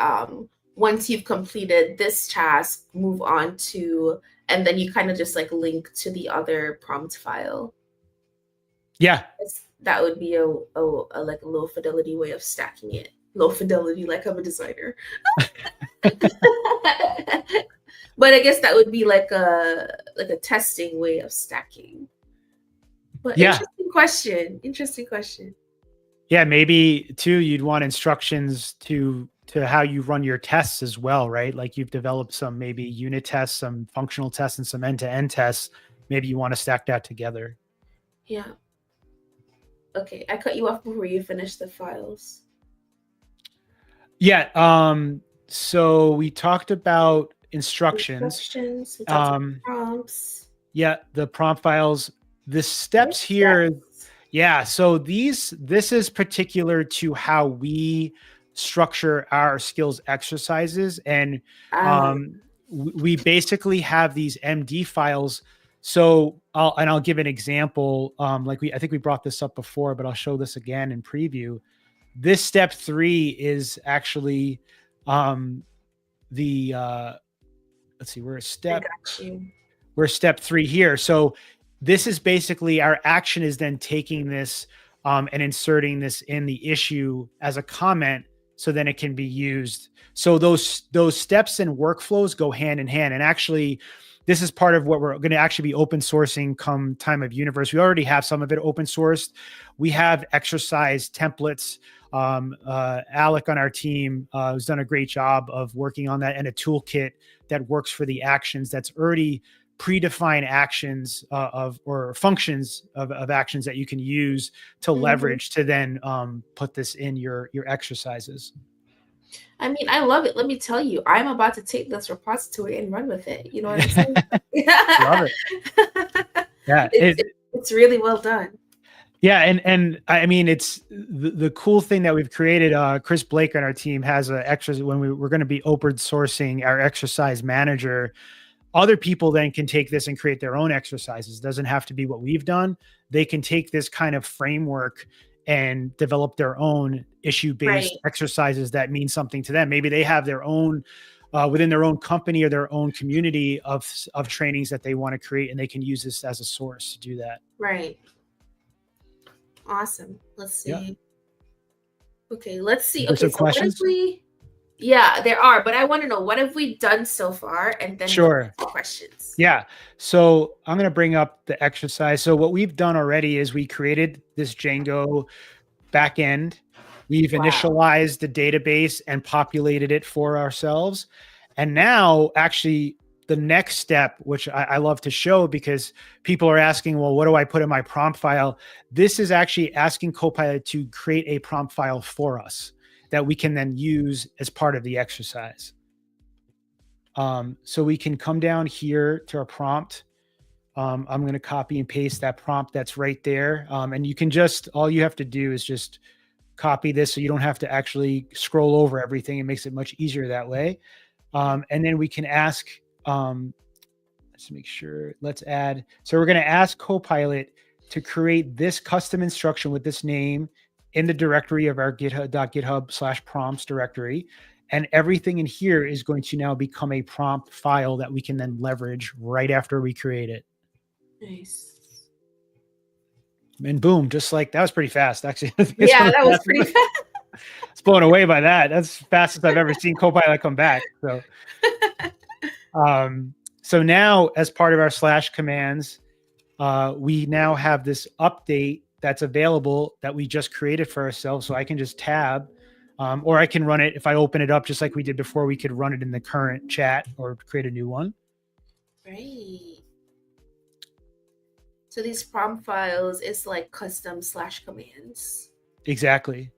once you've completed this task, move on to, and then you kind of just like link to the other prompt file. Yeah. That would be a like a low fidelity way of stacking it. Low fidelity, like I'm a designer. But I guess that would be like a testing way of stacking. But yeah. Interesting question. Yeah, maybe too, you'd want instructions to how you run your tests as well, right? Like you've developed some maybe unit tests, some functional tests, and some end-to-end tests. Maybe you want to stack that together. Yeah. Okay, I cut you off before you finished the files. Yeah. So we talked about instructions. We talked about prompts. Yeah, the prompt files. The steps here. Yeah. So this is particular to how we structure our skills exercises. And we basically have these MD files. So I'll give an example. I think we brought this up before, but I'll show this again in preview. This step 3 is actually let's see, we're step 3 here. So this is basically our action is then taking this and inserting this in the issue as a comment, so then it can be used. So those steps and workflows go hand in hand. And actually, this is part of what we're going to actually be open sourcing come time of universe. We already have some of it open sourced. We have exercise templates. Alec on our team has done a great job of working on that, and a toolkit that works for the actions that's already predefined actions or functions of actions that you can use to leverage to then put this in your exercises. I mean, I love it. Let me tell you, I'm about to take this repository and run with it. You know what I'm saying? Love it. Yeah, it's really well done. Yeah, and I mean, it's the cool thing that we've created. Chris Blake on our team has an exercise when we're going to be open sourcing our exercise manager. Other people then can take this and create their own exercises. It doesn't have to be what we've done. They can take this kind of framework and develop their own issue-based exercises that mean something to them. Maybe they have their own within their own company or their own community of trainings that they want to create, and they can use this as a source to do that. Right. Awesome. Let's see. Yeah. Okay, let's see. Okay, so questions? What if we... Yeah, there are, but I want to know, what have we done so far? And then sure. Questions. Yeah. So I'm going to bring up the exercise. So what we've done already is we created this Django backend. We've initialized the database and populated it for ourselves. And now actually the next step, which I love to show because people are asking, well, what do I put in my prompt file? This is actually asking Copilot to create a prompt file for us that we can then use as part of the exercise. So we can come down here to our prompt. I'm going to copy and paste that prompt that's right there. And you can just, all you have to do is just copy this so you don't have to actually scroll over everything. It makes it much easier that way. And then we can ask, let's make sure, let's add. So we're going to ask Copilot to create this custom instruction with this name in the directory of our github.github/prompts directory. And everything in here is going to now become a prompt file that we can then leverage right after we create it. Nice. And boom, just like that was pretty fast, actually. Yeah, that was pretty fast. I was blown away by that. That's the fastest I've ever seen Copilot come back. So, So now, as part of our slash commands, we now have this update that's available that we just created for ourselves. So I can just tab, or I can run it. If I open it up, just like we did before, we could run it in the current chat or create a new one. Right. So these prompt files is like custom slash commands. Exactly.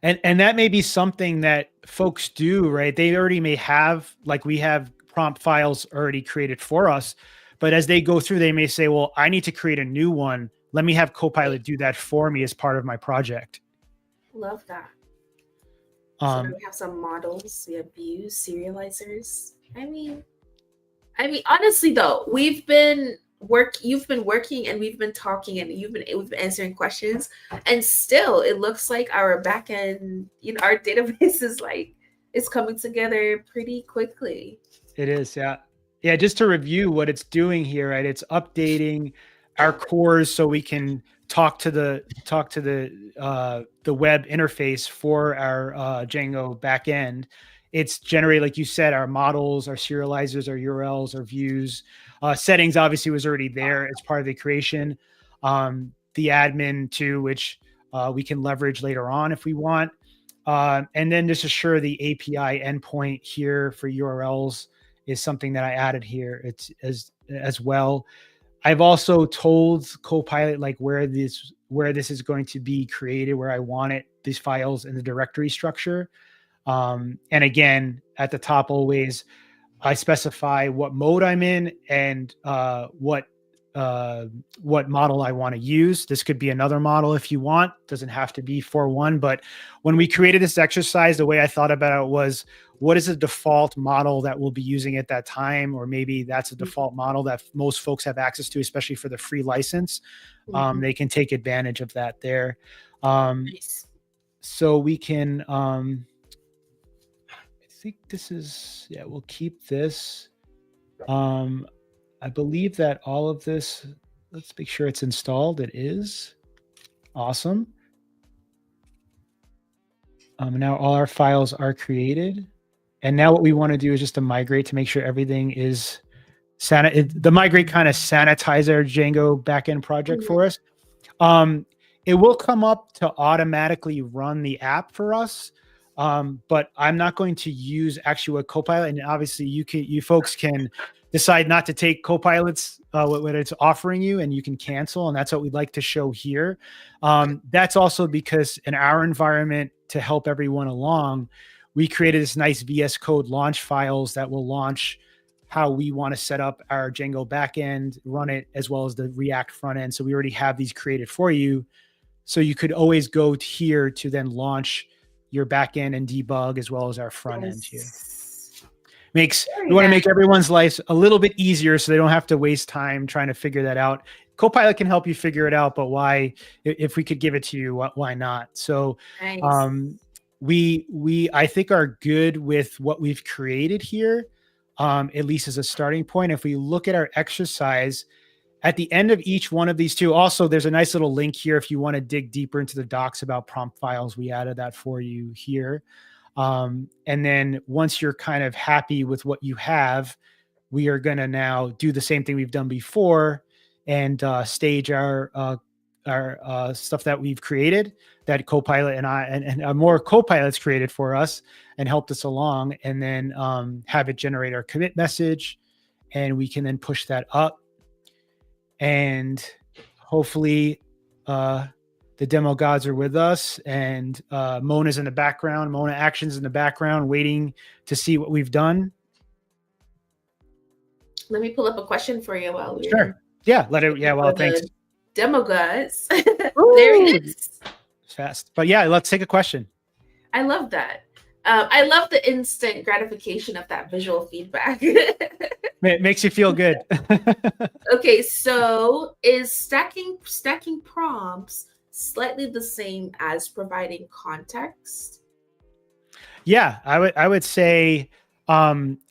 And that may be something that folks do, right? They already may have, like we have prompt files already created for us, but as they go through, they may say, well, I need to create a new one. Let me have Copilot do that for me as part of my project. Love that. So we have some models, we have views, serializers. I mean, honestly though, you've been working and we've been talking and we've been answering questions, and still it looks like our backend, our database is coming together pretty quickly. It is, yeah. Yeah, just to review what it's doing here, right? It's updating our cores so we can talk to the web interface for our Django backend. It's generate, like you said, our models, our serializers, our URLs, our views. Settings obviously was already there as part of the creation. The admin too, which we can leverage later on if we want. And then just assure the API endpoint here for URLs is something that I added here. It's as well. I've also told Copilot like where this is going to be created, where I want it, these files in the directory structure. And again, at the top, always I specify what mode I'm in and what model I want to use. This could be another model if you want. Doesn't have to be 4.1. But when we created this exercise, the way I thought about it was, what is the default model that we'll be using at that time? Or maybe that's a default model that most folks have access to, especially for the free license. They can take advantage of that there. Nice. So we can, I think this is, yeah, we'll keep this. I believe that all of this, let's make sure it's installed. It is. Awesome. Now all our files are created. And now what we want to do is just to migrate to make sure everything is the migrate kind of sanitize our Django backend project for us. It will come up to automatically run the app for us. But I'm not going to use actually what Copilot, and obviously you folks can decide not to take Copilot's what it's offering you, and you can cancel, and that's what we'd like to show here. That's also because in our environment, to help everyone along, we created this nice VS Code launch files that will launch how we want to set up our Django backend, run it, as well as the React front end. So we already have these created for you. So you could always go here to then launch your backend and debug, as well as our front end here. We want to make everyone's life a little bit easier so they don't have to waste time trying to figure that out. Copilot can help you figure it out, but why, if we could give it to you, why not? So nice. We I think are good with what we've created here, at least as a starting point. If we look at our exercise, at the end of each one of these two, also there's a nice little link here if you want to dig deeper into the docs about prompt files. We added that for you here. And then once you're kind of happy with what you have, we are going to now do the same thing we've done before and stage our stuff that we've created, that Copilot and I and more Copilots created for us and helped us along, and then have it generate our commit message, and we can then push that up. And hopefully the demo gods are with us, and Mona's in the background. Mona Action's in the background waiting to see what we've done. Let me pull up a question for you while we're... Sure. Yeah, let it. Yeah, well, thanks. Demo gods. There it is. Fast. But yeah, let's take a question. I love that. I love the instant gratification of that visual feedback. It makes you feel good. Okay, so is stacking prompts slightly the same as providing context? Yeah, I would say, context.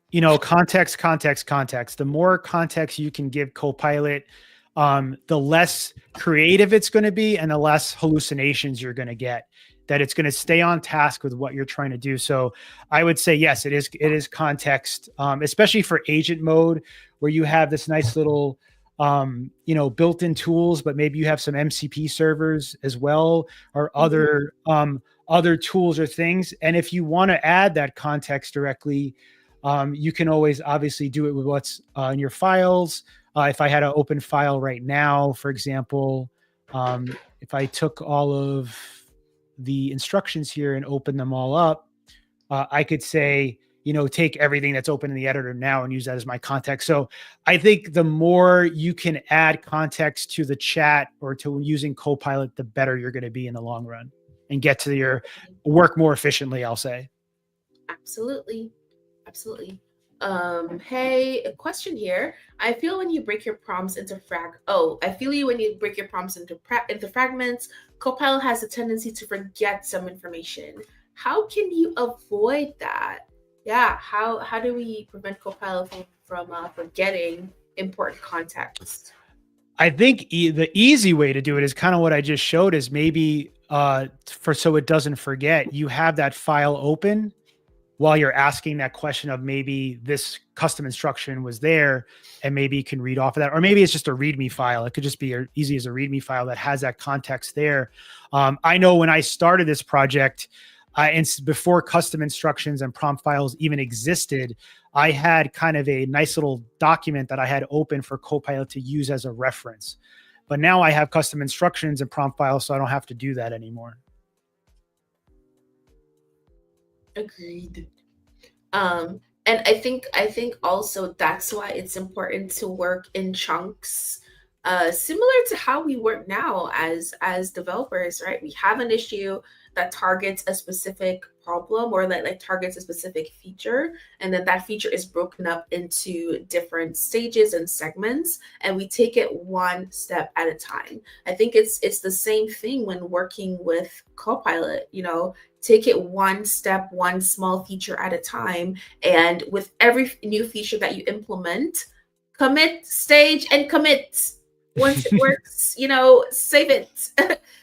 The more context you can give Copilot, the less creative it's going to be and the less hallucinations you're going to get. that it's going to stay on task with what you're trying to do. So I would say, yes, it is context, especially for agent mode, where you have this nice little, built-in tools, but maybe you have some MCP servers as well, or other tools or things. And if you want to add that context directly, you can always obviously do it with what's in your files. If I had an open file right now, for example, if I took all of the instructions here and open them all up, I could say, take everything that's open in the editor now and use that as my context. So I think the more you can add context to the chat or to using Copilot, the better you're going to be in the long run and get to your work more efficiently, I'll say. Absolutely. Absolutely. Hey, a question here. I feel when you break your prompts into I feel you when you break your prompts into fragments. Copilot has a tendency to forget some information. How can you avoid that? Yeah, how do we prevent Copilot from forgetting important context? I think the easy way to do it is kind of what I just showed, is maybe so it doesn't forget, you have that file open while you're asking that question of maybe this custom instruction was there, and maybe you can read off of that. Or maybe it's just a README file. It could just be as easy as a README file that has that context there. I know when I started this project, and before custom instructions and prompt files even existed, I had kind of a nice little document that I had open for Copilot to use as a reference. But now I have custom instructions and prompt files, so I don't have to do that anymore. Agreed. And I think also that's why it's important to work in chunks, similar to how we work now as developers, right? We have an issue that targets a specific problem, or that like targets a specific feature, and then that feature is broken up into different stages and segments, and we take it one step at a time. I think it's the same thing when working with Copilot. Take it one step, one small feature at a time. And with every new feature that you implement, commit, stage, and commit. Once it works, save it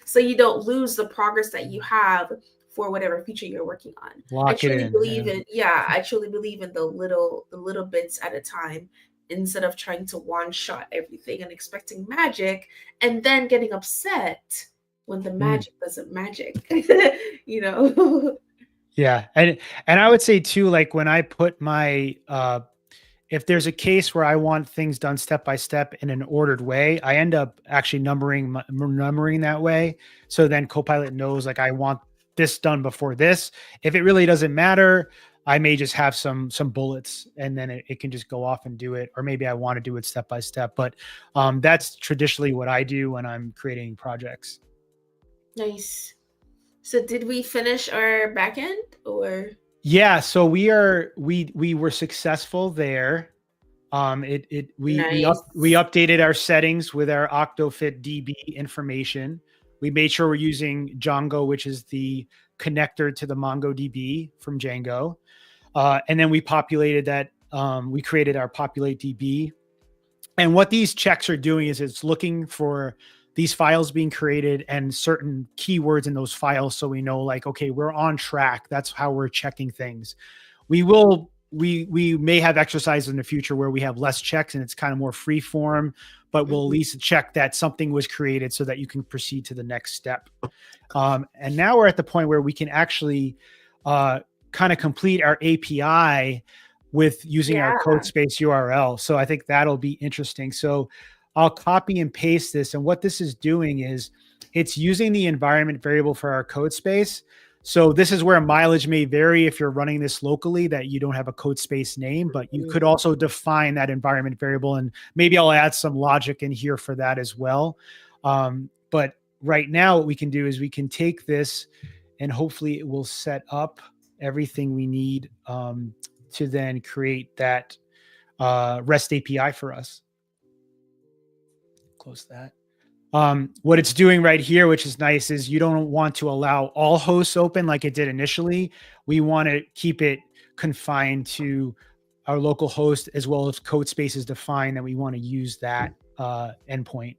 so you don't lose the progress that you have for whatever feature you're working on. I truly believe in the little bits at a time, instead of trying to one shot everything and expecting magic and then getting upset when the magic doesn't magic. Yeah. And I would say too, like when I put my if there's a case where I want things done step by step in an ordered way, I end up actually numbering that way. So then Copilot knows, like, I want this done before this. If it really doesn't matter, I may just have some bullets, and then it can just go off and do it. Or maybe I want to do it step by step. But that's traditionally what I do when I'm creating projects. Nice. So did we finish our backend, or? Yeah, so we were successful there. We updated our settings with our OctoFit DB information. We made sure we're using Django, which is the connector to the MongoDB from Django. And then we populated that. We created our populate DB. And what these checks are doing is it's looking for these files being created and certain keywords in those files, so we know, like, okay, we're on track. That's how we're checking things. We may have exercises in the future where we have less checks and it's kind of more free form, but we'll at least check that something was created so that you can proceed to the next step. And now we're at the point where we can actually kind of complete our API with using our code space URL. So I think that'll be interesting. So I'll copy and paste this. And what this is doing is it's using the environment variable for our code space. So this is where mileage may vary if you're running this locally, that you don't have a code space name, but you could also define that environment variable. And maybe I'll add some logic in here for that as well. But right now what we can do is we can take this and hopefully it will set up everything we need to then create that REST API for us. Close that. What it's doing right here, which is nice, is you don't want to allow all hosts open like it did initially. We want to keep it confined to our local host, as well as code spaces defined that we want to use that endpoint.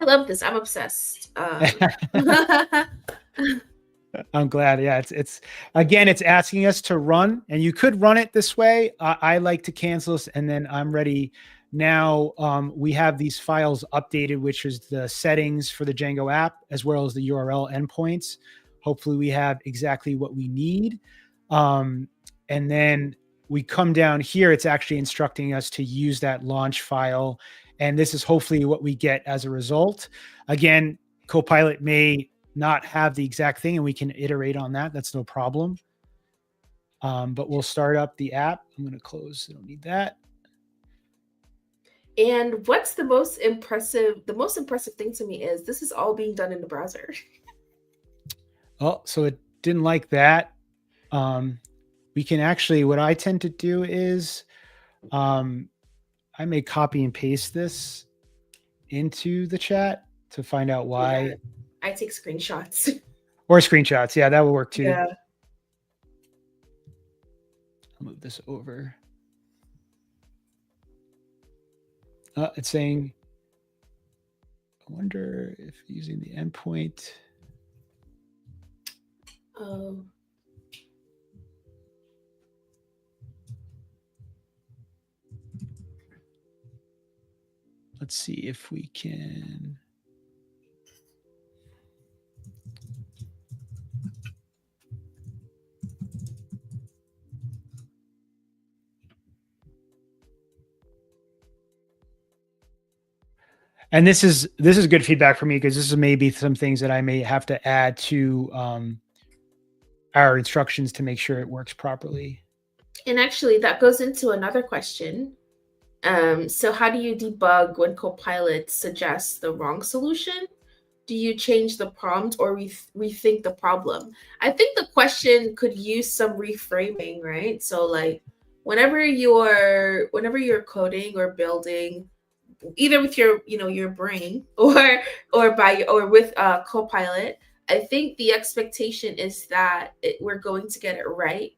I love this. I'm obsessed. I'm glad. Yeah, it's again, it's asking us to run, and you could run it this way. I like to cancel this, and then I'm ready. Now we have these files updated, which is the settings for the Django app as well as the URL endpoints. Hopefully, we have exactly what we need. And then we come down here. It's actually instructing us to use that launch file, and this is hopefully what we get as a result. Again, Copilot may not have the exact thing, and we can iterate on that. That's no problem. But we'll start up the app. I'm going to close. I don't need that. And what's the most impressive thing to me is this is all being done in the browser. Oh, so it didn't like that. We can actually, what I tend to do is I may copy and paste this into the chat to find out why. Yeah, I take screenshots. Or screenshots. Yeah, that will work too. Yeah. I'll move this over. It's saying, I wonder if using the endpoint. Oh. Let's see if we can. And this is good feedback for me, because this is maybe some things that I may have to add to our instructions to make sure it works properly. And actually, that goes into another question. So how do you debug when Copilot suggests the wrong solution? Do you change the prompt or rethink the problem? I think the question could use some reframing, right? So like whenever you're coding or building, either with your brain or with Copilot, I think the expectation is that we're going to get it right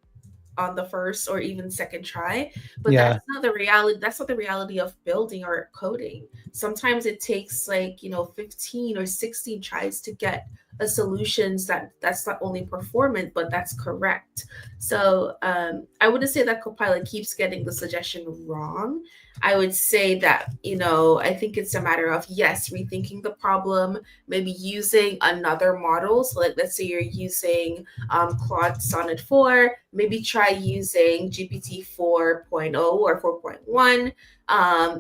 on the first or even second try, but Yeah. that's not the reality of building or coding. Sometimes it takes 15 or 16 tries to get a solution that's not only performant but that's correct. So I wouldn't say that Copilot keeps getting the suggestion wrong. I would say that I think it's a matter of, yes, rethinking the problem, maybe using another model. So like, let's say you're using Claude Sonnet 4, maybe try using GPT 4.0 or 4.1,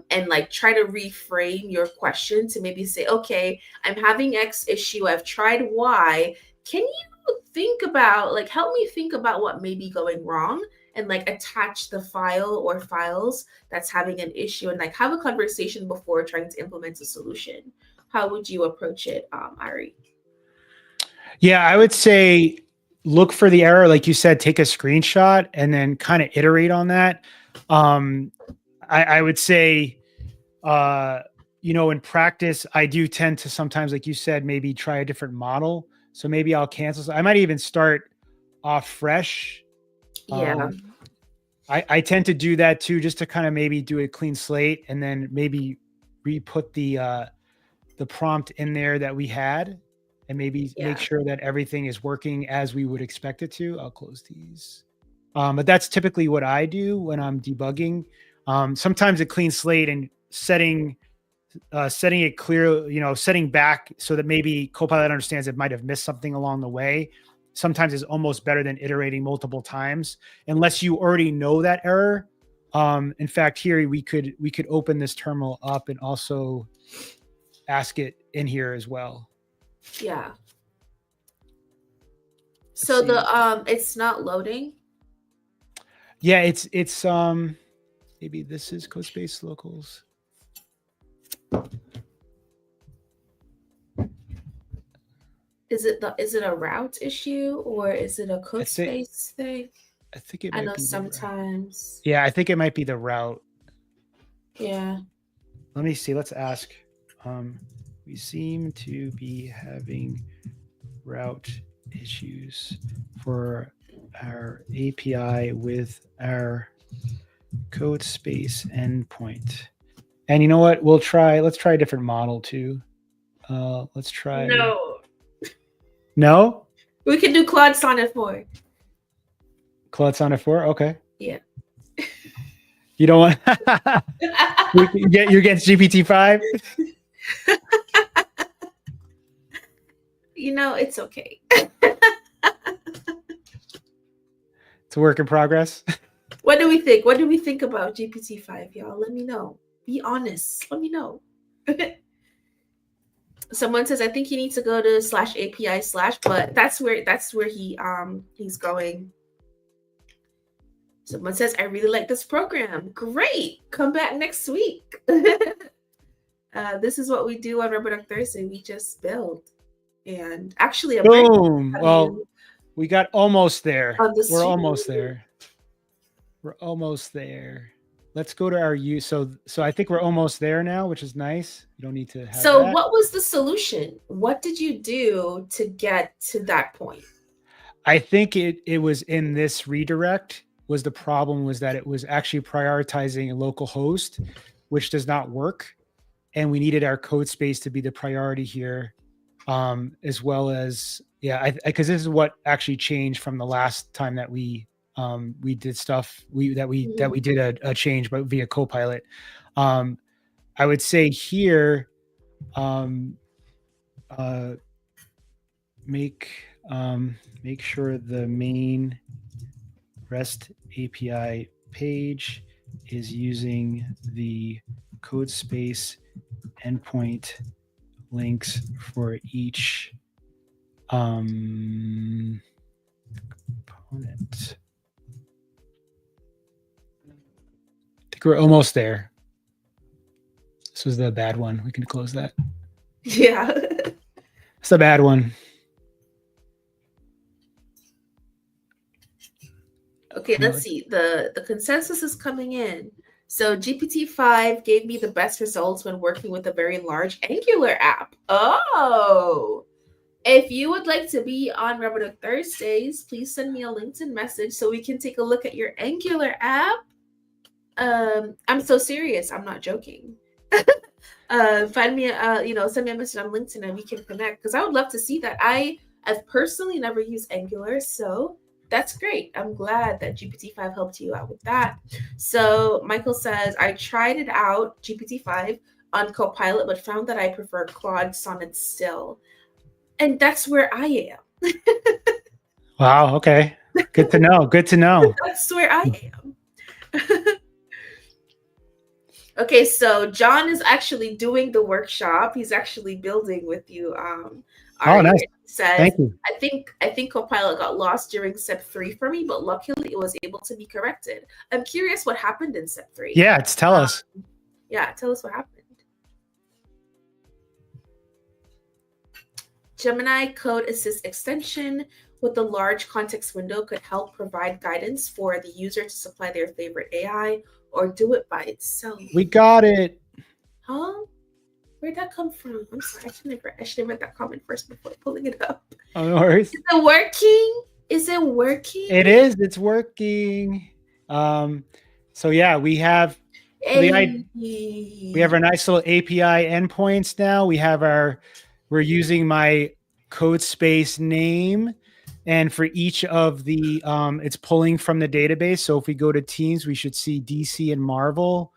and like try to reframe your question to maybe say, okay, I'm having X issue, I've tried Y. Can you help me think about what may be going wrong, and like attach the file or files that's having an issue, and like have a conversation before trying to implement a solution? How would you approach it, Ari? Yeah, I would say look for the error. Like you said, take a screenshot and then kind of iterate on that. I would say, in practice, I do tend to sometimes, like you said, maybe try a different model. So maybe I'll cancel. I might even start off fresh. Yeah. I tend to do that too, just to kind of maybe do a clean slate and then maybe re-put the prompt in there that we had, and maybe make sure that everything is working as we would expect it to. I'll close these. But that's typically what I do when I'm debugging. Sometimes a clean slate and setting it clear, setting back so that maybe Copilot understands it might have missed something along the way. Sometimes is almost better than iterating multiple times, unless you already know that error. In fact, here we could open this terminal up and also ask it in here as well. Yeah. So it's not loading. Yeah, it's maybe this is CodeSpace locals. Is it a route issue or is it a CodeSpace thing? I think it might be sometimes. Yeah, I think it might be the route. Yeah. Let me see. Let's ask. We seem to be having route issues for our API with our CodeSpace endpoint. And you know what? Let's try a different model too. Let's try. No. No? We can do Claude Sonnet 4. Claude Sonnet 4? Okay. Yeah. You don't want you're against GPT-5? It's okay. It's a work in progress. What do we think? What do we think about GPT-5, y'all? Let me know. Be honest. Let me know. Someone says, I think he needs to go to /API/, but that's where he's going. Someone says, I really like this program. Great. Come back next week. This is what we do on Rubber Duck Thursday. We just build. And actually, boom. Well, we got almost there. We're almost there. We're almost there. Let's go to our use. So I think we're almost there now, which is nice. You don't need to have So that. what was the solution? What did you do to get to that point? I think it was in this redirect was the problem was that it was actually prioritizing a local host, which does not work. And we needed our code space to be the priority here. As well as, because this is what actually changed from the last time that we did stuff that we did a change, but via Copilot. I would say here, make sure the main REST API page is using the code space endpoint links for each component. I think we're almost there. This was the bad one. We can close that. Yeah. It's the bad one. Okay, let's see. The consensus is coming in. So GPT-5 gave me the best results when working with a very large Angular app. Oh, if you would like to be on Rubber Duck Thursdays, please send me a LinkedIn message so we can take a look at your Angular app. I'm so serious. I'm not joking. Find me, send me a message on LinkedIn and we can connect because I would love to see that. I have personally never used Angular, so that's great. I'm glad that GPT-5 helped you out with that. So Michael says, I tried it out, GPT-5, on Copilot, but found that I prefer Claude Sonnet still. And that's where I am. Wow. Okay. Good to know. Good to know. That's where I am. Okay, so John is actually doing the workshop. He's actually building with you. Oh, nice. Says, thank you. I think Copilot got lost during step 3 for me, but luckily it was able to be corrected. I'm curious what happened in step 3. Yeah, tell us. Yeah, tell us what happened. Gemini Code Assist extension with the large context window could help provide guidance for the user to supply their favorite AI or do it by itself. We got it. Huh? Where'd that come from? I'm sorry. I should have read that comment first before pulling it up. Oh, no worries. Is it working? Is it working? It is. It's working. So yeah, we have we have our nice little API endpoints now. We're using my code space name, and for each of the it's pulling from the database. So if we go to Teams, we should see DC and Marvel.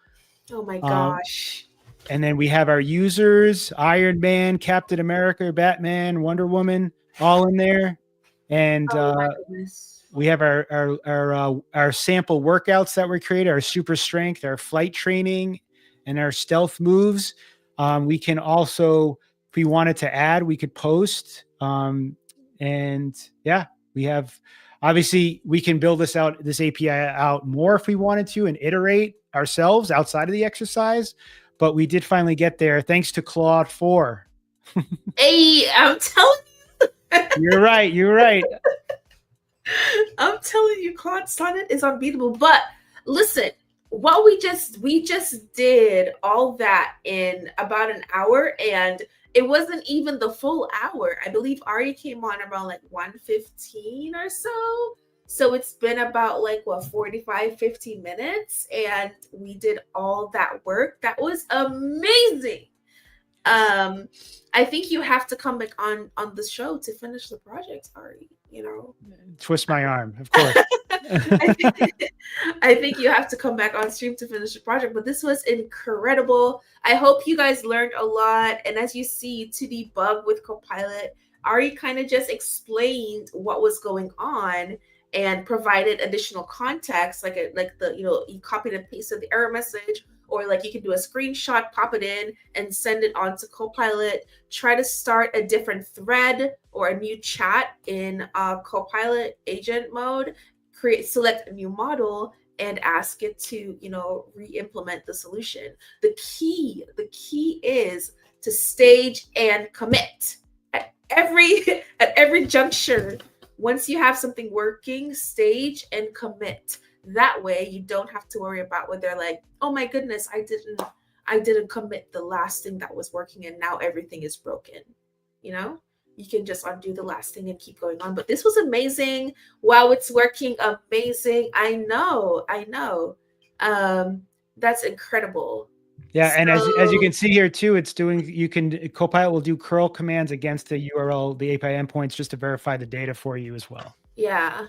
Oh my gosh. And then we have our users, Iron Man, Captain America, Batman, Wonder Woman, all in there. And we have our sample workouts that we created, our super strength, our flight training, and our stealth moves. We can also, if we wanted to add, we could post. And yeah, we have, obviously we can build this API out more if we wanted to and iterate ourselves outside of the exercise. But we did finally get there thanks to Claude 4. Hey, I'm telling you. You're right. You're right. I'm telling you, Claude Sonnet is unbeatable. But listen, what we just did all that in about an hour, and it wasn't even the full hour. I believe Ari came on around like 1:15 or so. So it's been about 45, 50 minutes, and we did all that work. That was amazing. I think you have to come back on the show to finish the project, Ari. Twist my arm, of course. I think, I think you have to come back on stream to finish the project, but this was incredible. I hope you guys learned a lot. And as you see, to debug with Copilot, Ari kind of just explained what was going on and provided additional context, like you copied and pasted the error message, or like you can do a screenshot, pop it in, and send it on to Copilot. Try to start a different thread or a new chat in Copilot agent mode. Select a new model and ask it to re-implement the solution. The key is to stage and commit at every juncture. Once you have something working, stage and commit. That way you don't have to worry about whether like, oh my goodness, I didn't commit the last thing that was working and now everything is broken. You can just undo the last thing and keep going on. But this was amazing. Wow, it's working amazing. I know. That's incredible. Yeah, and as you can see here too, Copilot will do curl commands against the URL, the API endpoints, just to verify the data for you as well. Yeah.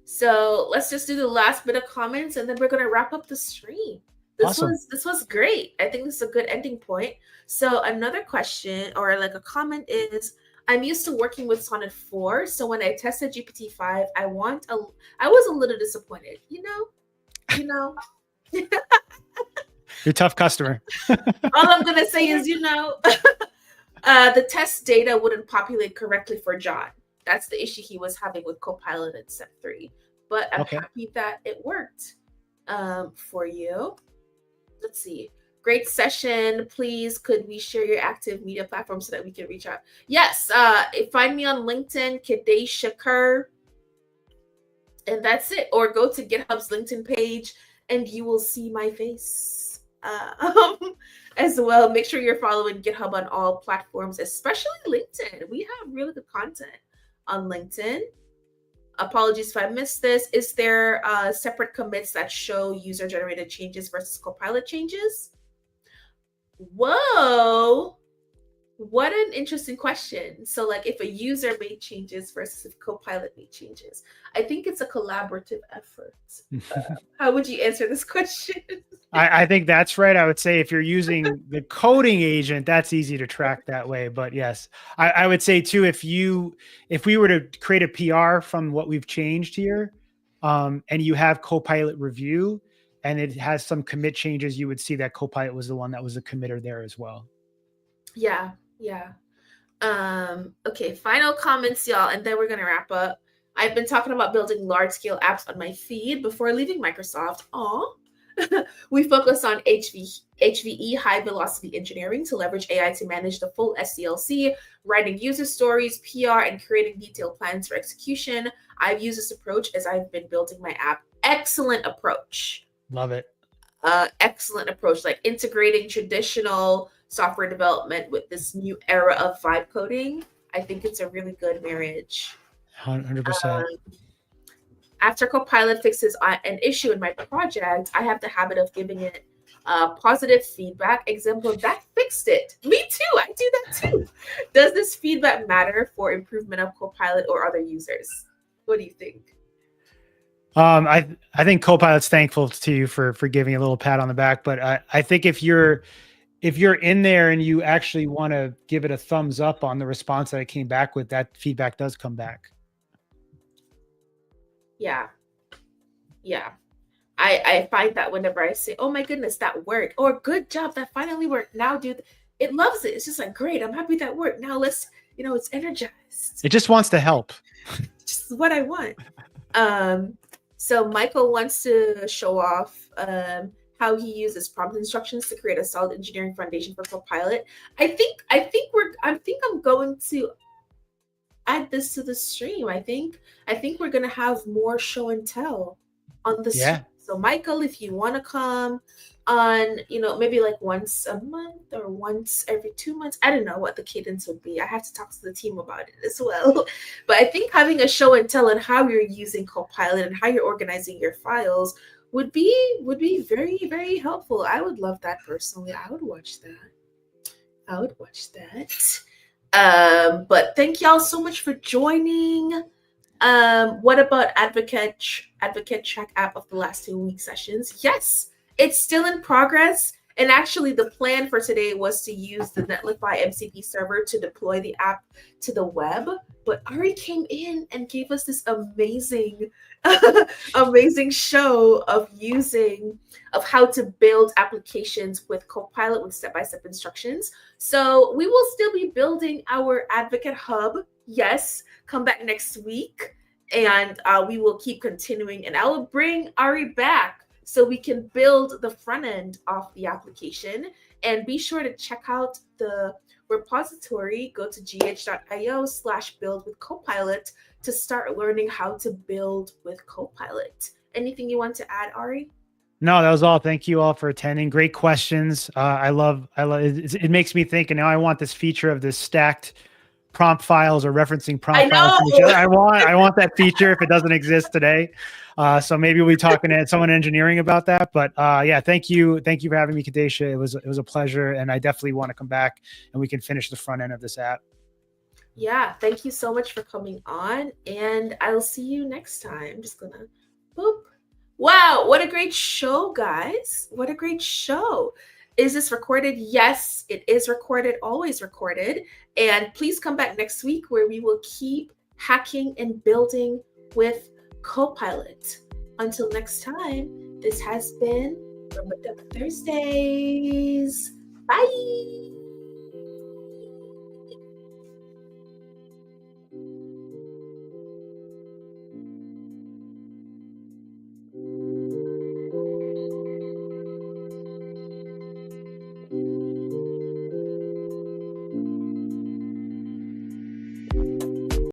So let's just do the last bit of comments and then we're going to wrap up the stream. This was great. I think this is a good ending point. So another question or like a comment is, I'm used to working with Sonnet 4. So when I tested GPT-5, I was a little disappointed, You're a tough customer. All I'm going to say is, the test data wouldn't populate correctly for John. That's the issue he was having with Copilot in step 3. But I'm happy that it worked for you. Let's see. Great session. Please, could we share your active media platform so that we can reach out? Yes. Find me on LinkedIn, Kadej Shakur. And that's it. Or go to GitHub's LinkedIn page and you will see my face as well. Make sure you're following GitHub on all platforms, especially LinkedIn. We have really good content on LinkedIn. Apologies if I missed this. Is there separate commits that show user-generated changes versus Copilot changes? Whoa, what an interesting question. So like if a user made changes versus if Copilot made changes, I think it's a collaborative effort. How would you answer this question? I think that's right. I would say if you're using the coding agent, that's easy to track that way. But yes, I would say too, if we were to create a PR from what we've changed here, and you have Copilot review, and it has some commit changes, you would see that Copilot was the one that was a committer there as well. Yeah. Okay, final comments, y'all, and then we're going to wrap up. I've been talking about building large-scale apps on my feed before leaving Microsoft. We focus on HVE, high-velocity engineering, to leverage AI to manage the full SDLC, writing user stories, PR, and creating detailed plans for execution. I've used this approach as I've been building my app. Excellent approach. Love it. Excellent approach, like integrating traditional software development with this new era of vibe coding. I think it's a really good marriage. 100%. After Copilot fixes an issue in my project, I have the habit of giving it positive feedback. Example, that fixed it. Me too. I do that too. Does this feedback matter for improvement of Copilot or other users? What do you think? I think Copilot's thankful to you for giving a little pat on the back, but I think if you're in there and you actually want to give it a thumbs up on the response that it came back with, that feedback does come back. Yeah. I find that whenever I say, oh my goodness, that worked, or good job, that finally worked. Now, dude, it loves it. It's just like, great, I'm happy that worked. Now let's, it's energized. It just wants to help. Just what I want. So Michael wants to show off how he uses prompt instructions to create a solid engineering foundation for Copilot. I think I'm going to add this to the stream. I think we're gonna have more show and tell on the stream. So Michael, if you want to come on, maybe like once a month or once every 2 months, I don't know what the cadence would be. I have to talk to the team about it as well. But I think having a show and tell on how you're using Copilot and how you're organizing your files would be very, very helpful. I would love that personally. I would watch that. I would watch that. But thank y'all so much for joining. What about Advocate Check app of the last 2 week sessions? Yes, it's still in progress. And actually, the plan for today was to use the Netlify MCP server to deploy the app to the web. But Ari came in and gave us this amazing, amazing show of how to build applications with Copilot with step-by-step instructions. So we will still be building our Advocate Hub. Yes, come back next week and we will keep continuing. And I will bring Ari back so we can build the front end of the application. And be sure to check out the repository. Go to gh.io/build with Copilot to start learning how to build with Copilot. Anything you want to add, Ari? No, that was all. Thank you all for attending. Great questions. I love it. It makes me think, and now I want this feature of this stacked prompt files or referencing prompt files from each other. I want that feature if it doesn't exist today. So maybe we'll be talking to someone in engineering about that. But yeah, thank you for having me, Kadesha. It was a pleasure, and I definitely want to come back and we can finish the front end of this app. Yeah, thank you so much for coming on, and I'll see you next time. I'm just gonna boop. Wow, what a great show, guys. What a great show. Is this recorded? Yes, it is recorded, always recorded. And please come back next week where we will keep hacking and building with Copilot. Until next time, this has been Thursdays. Bye.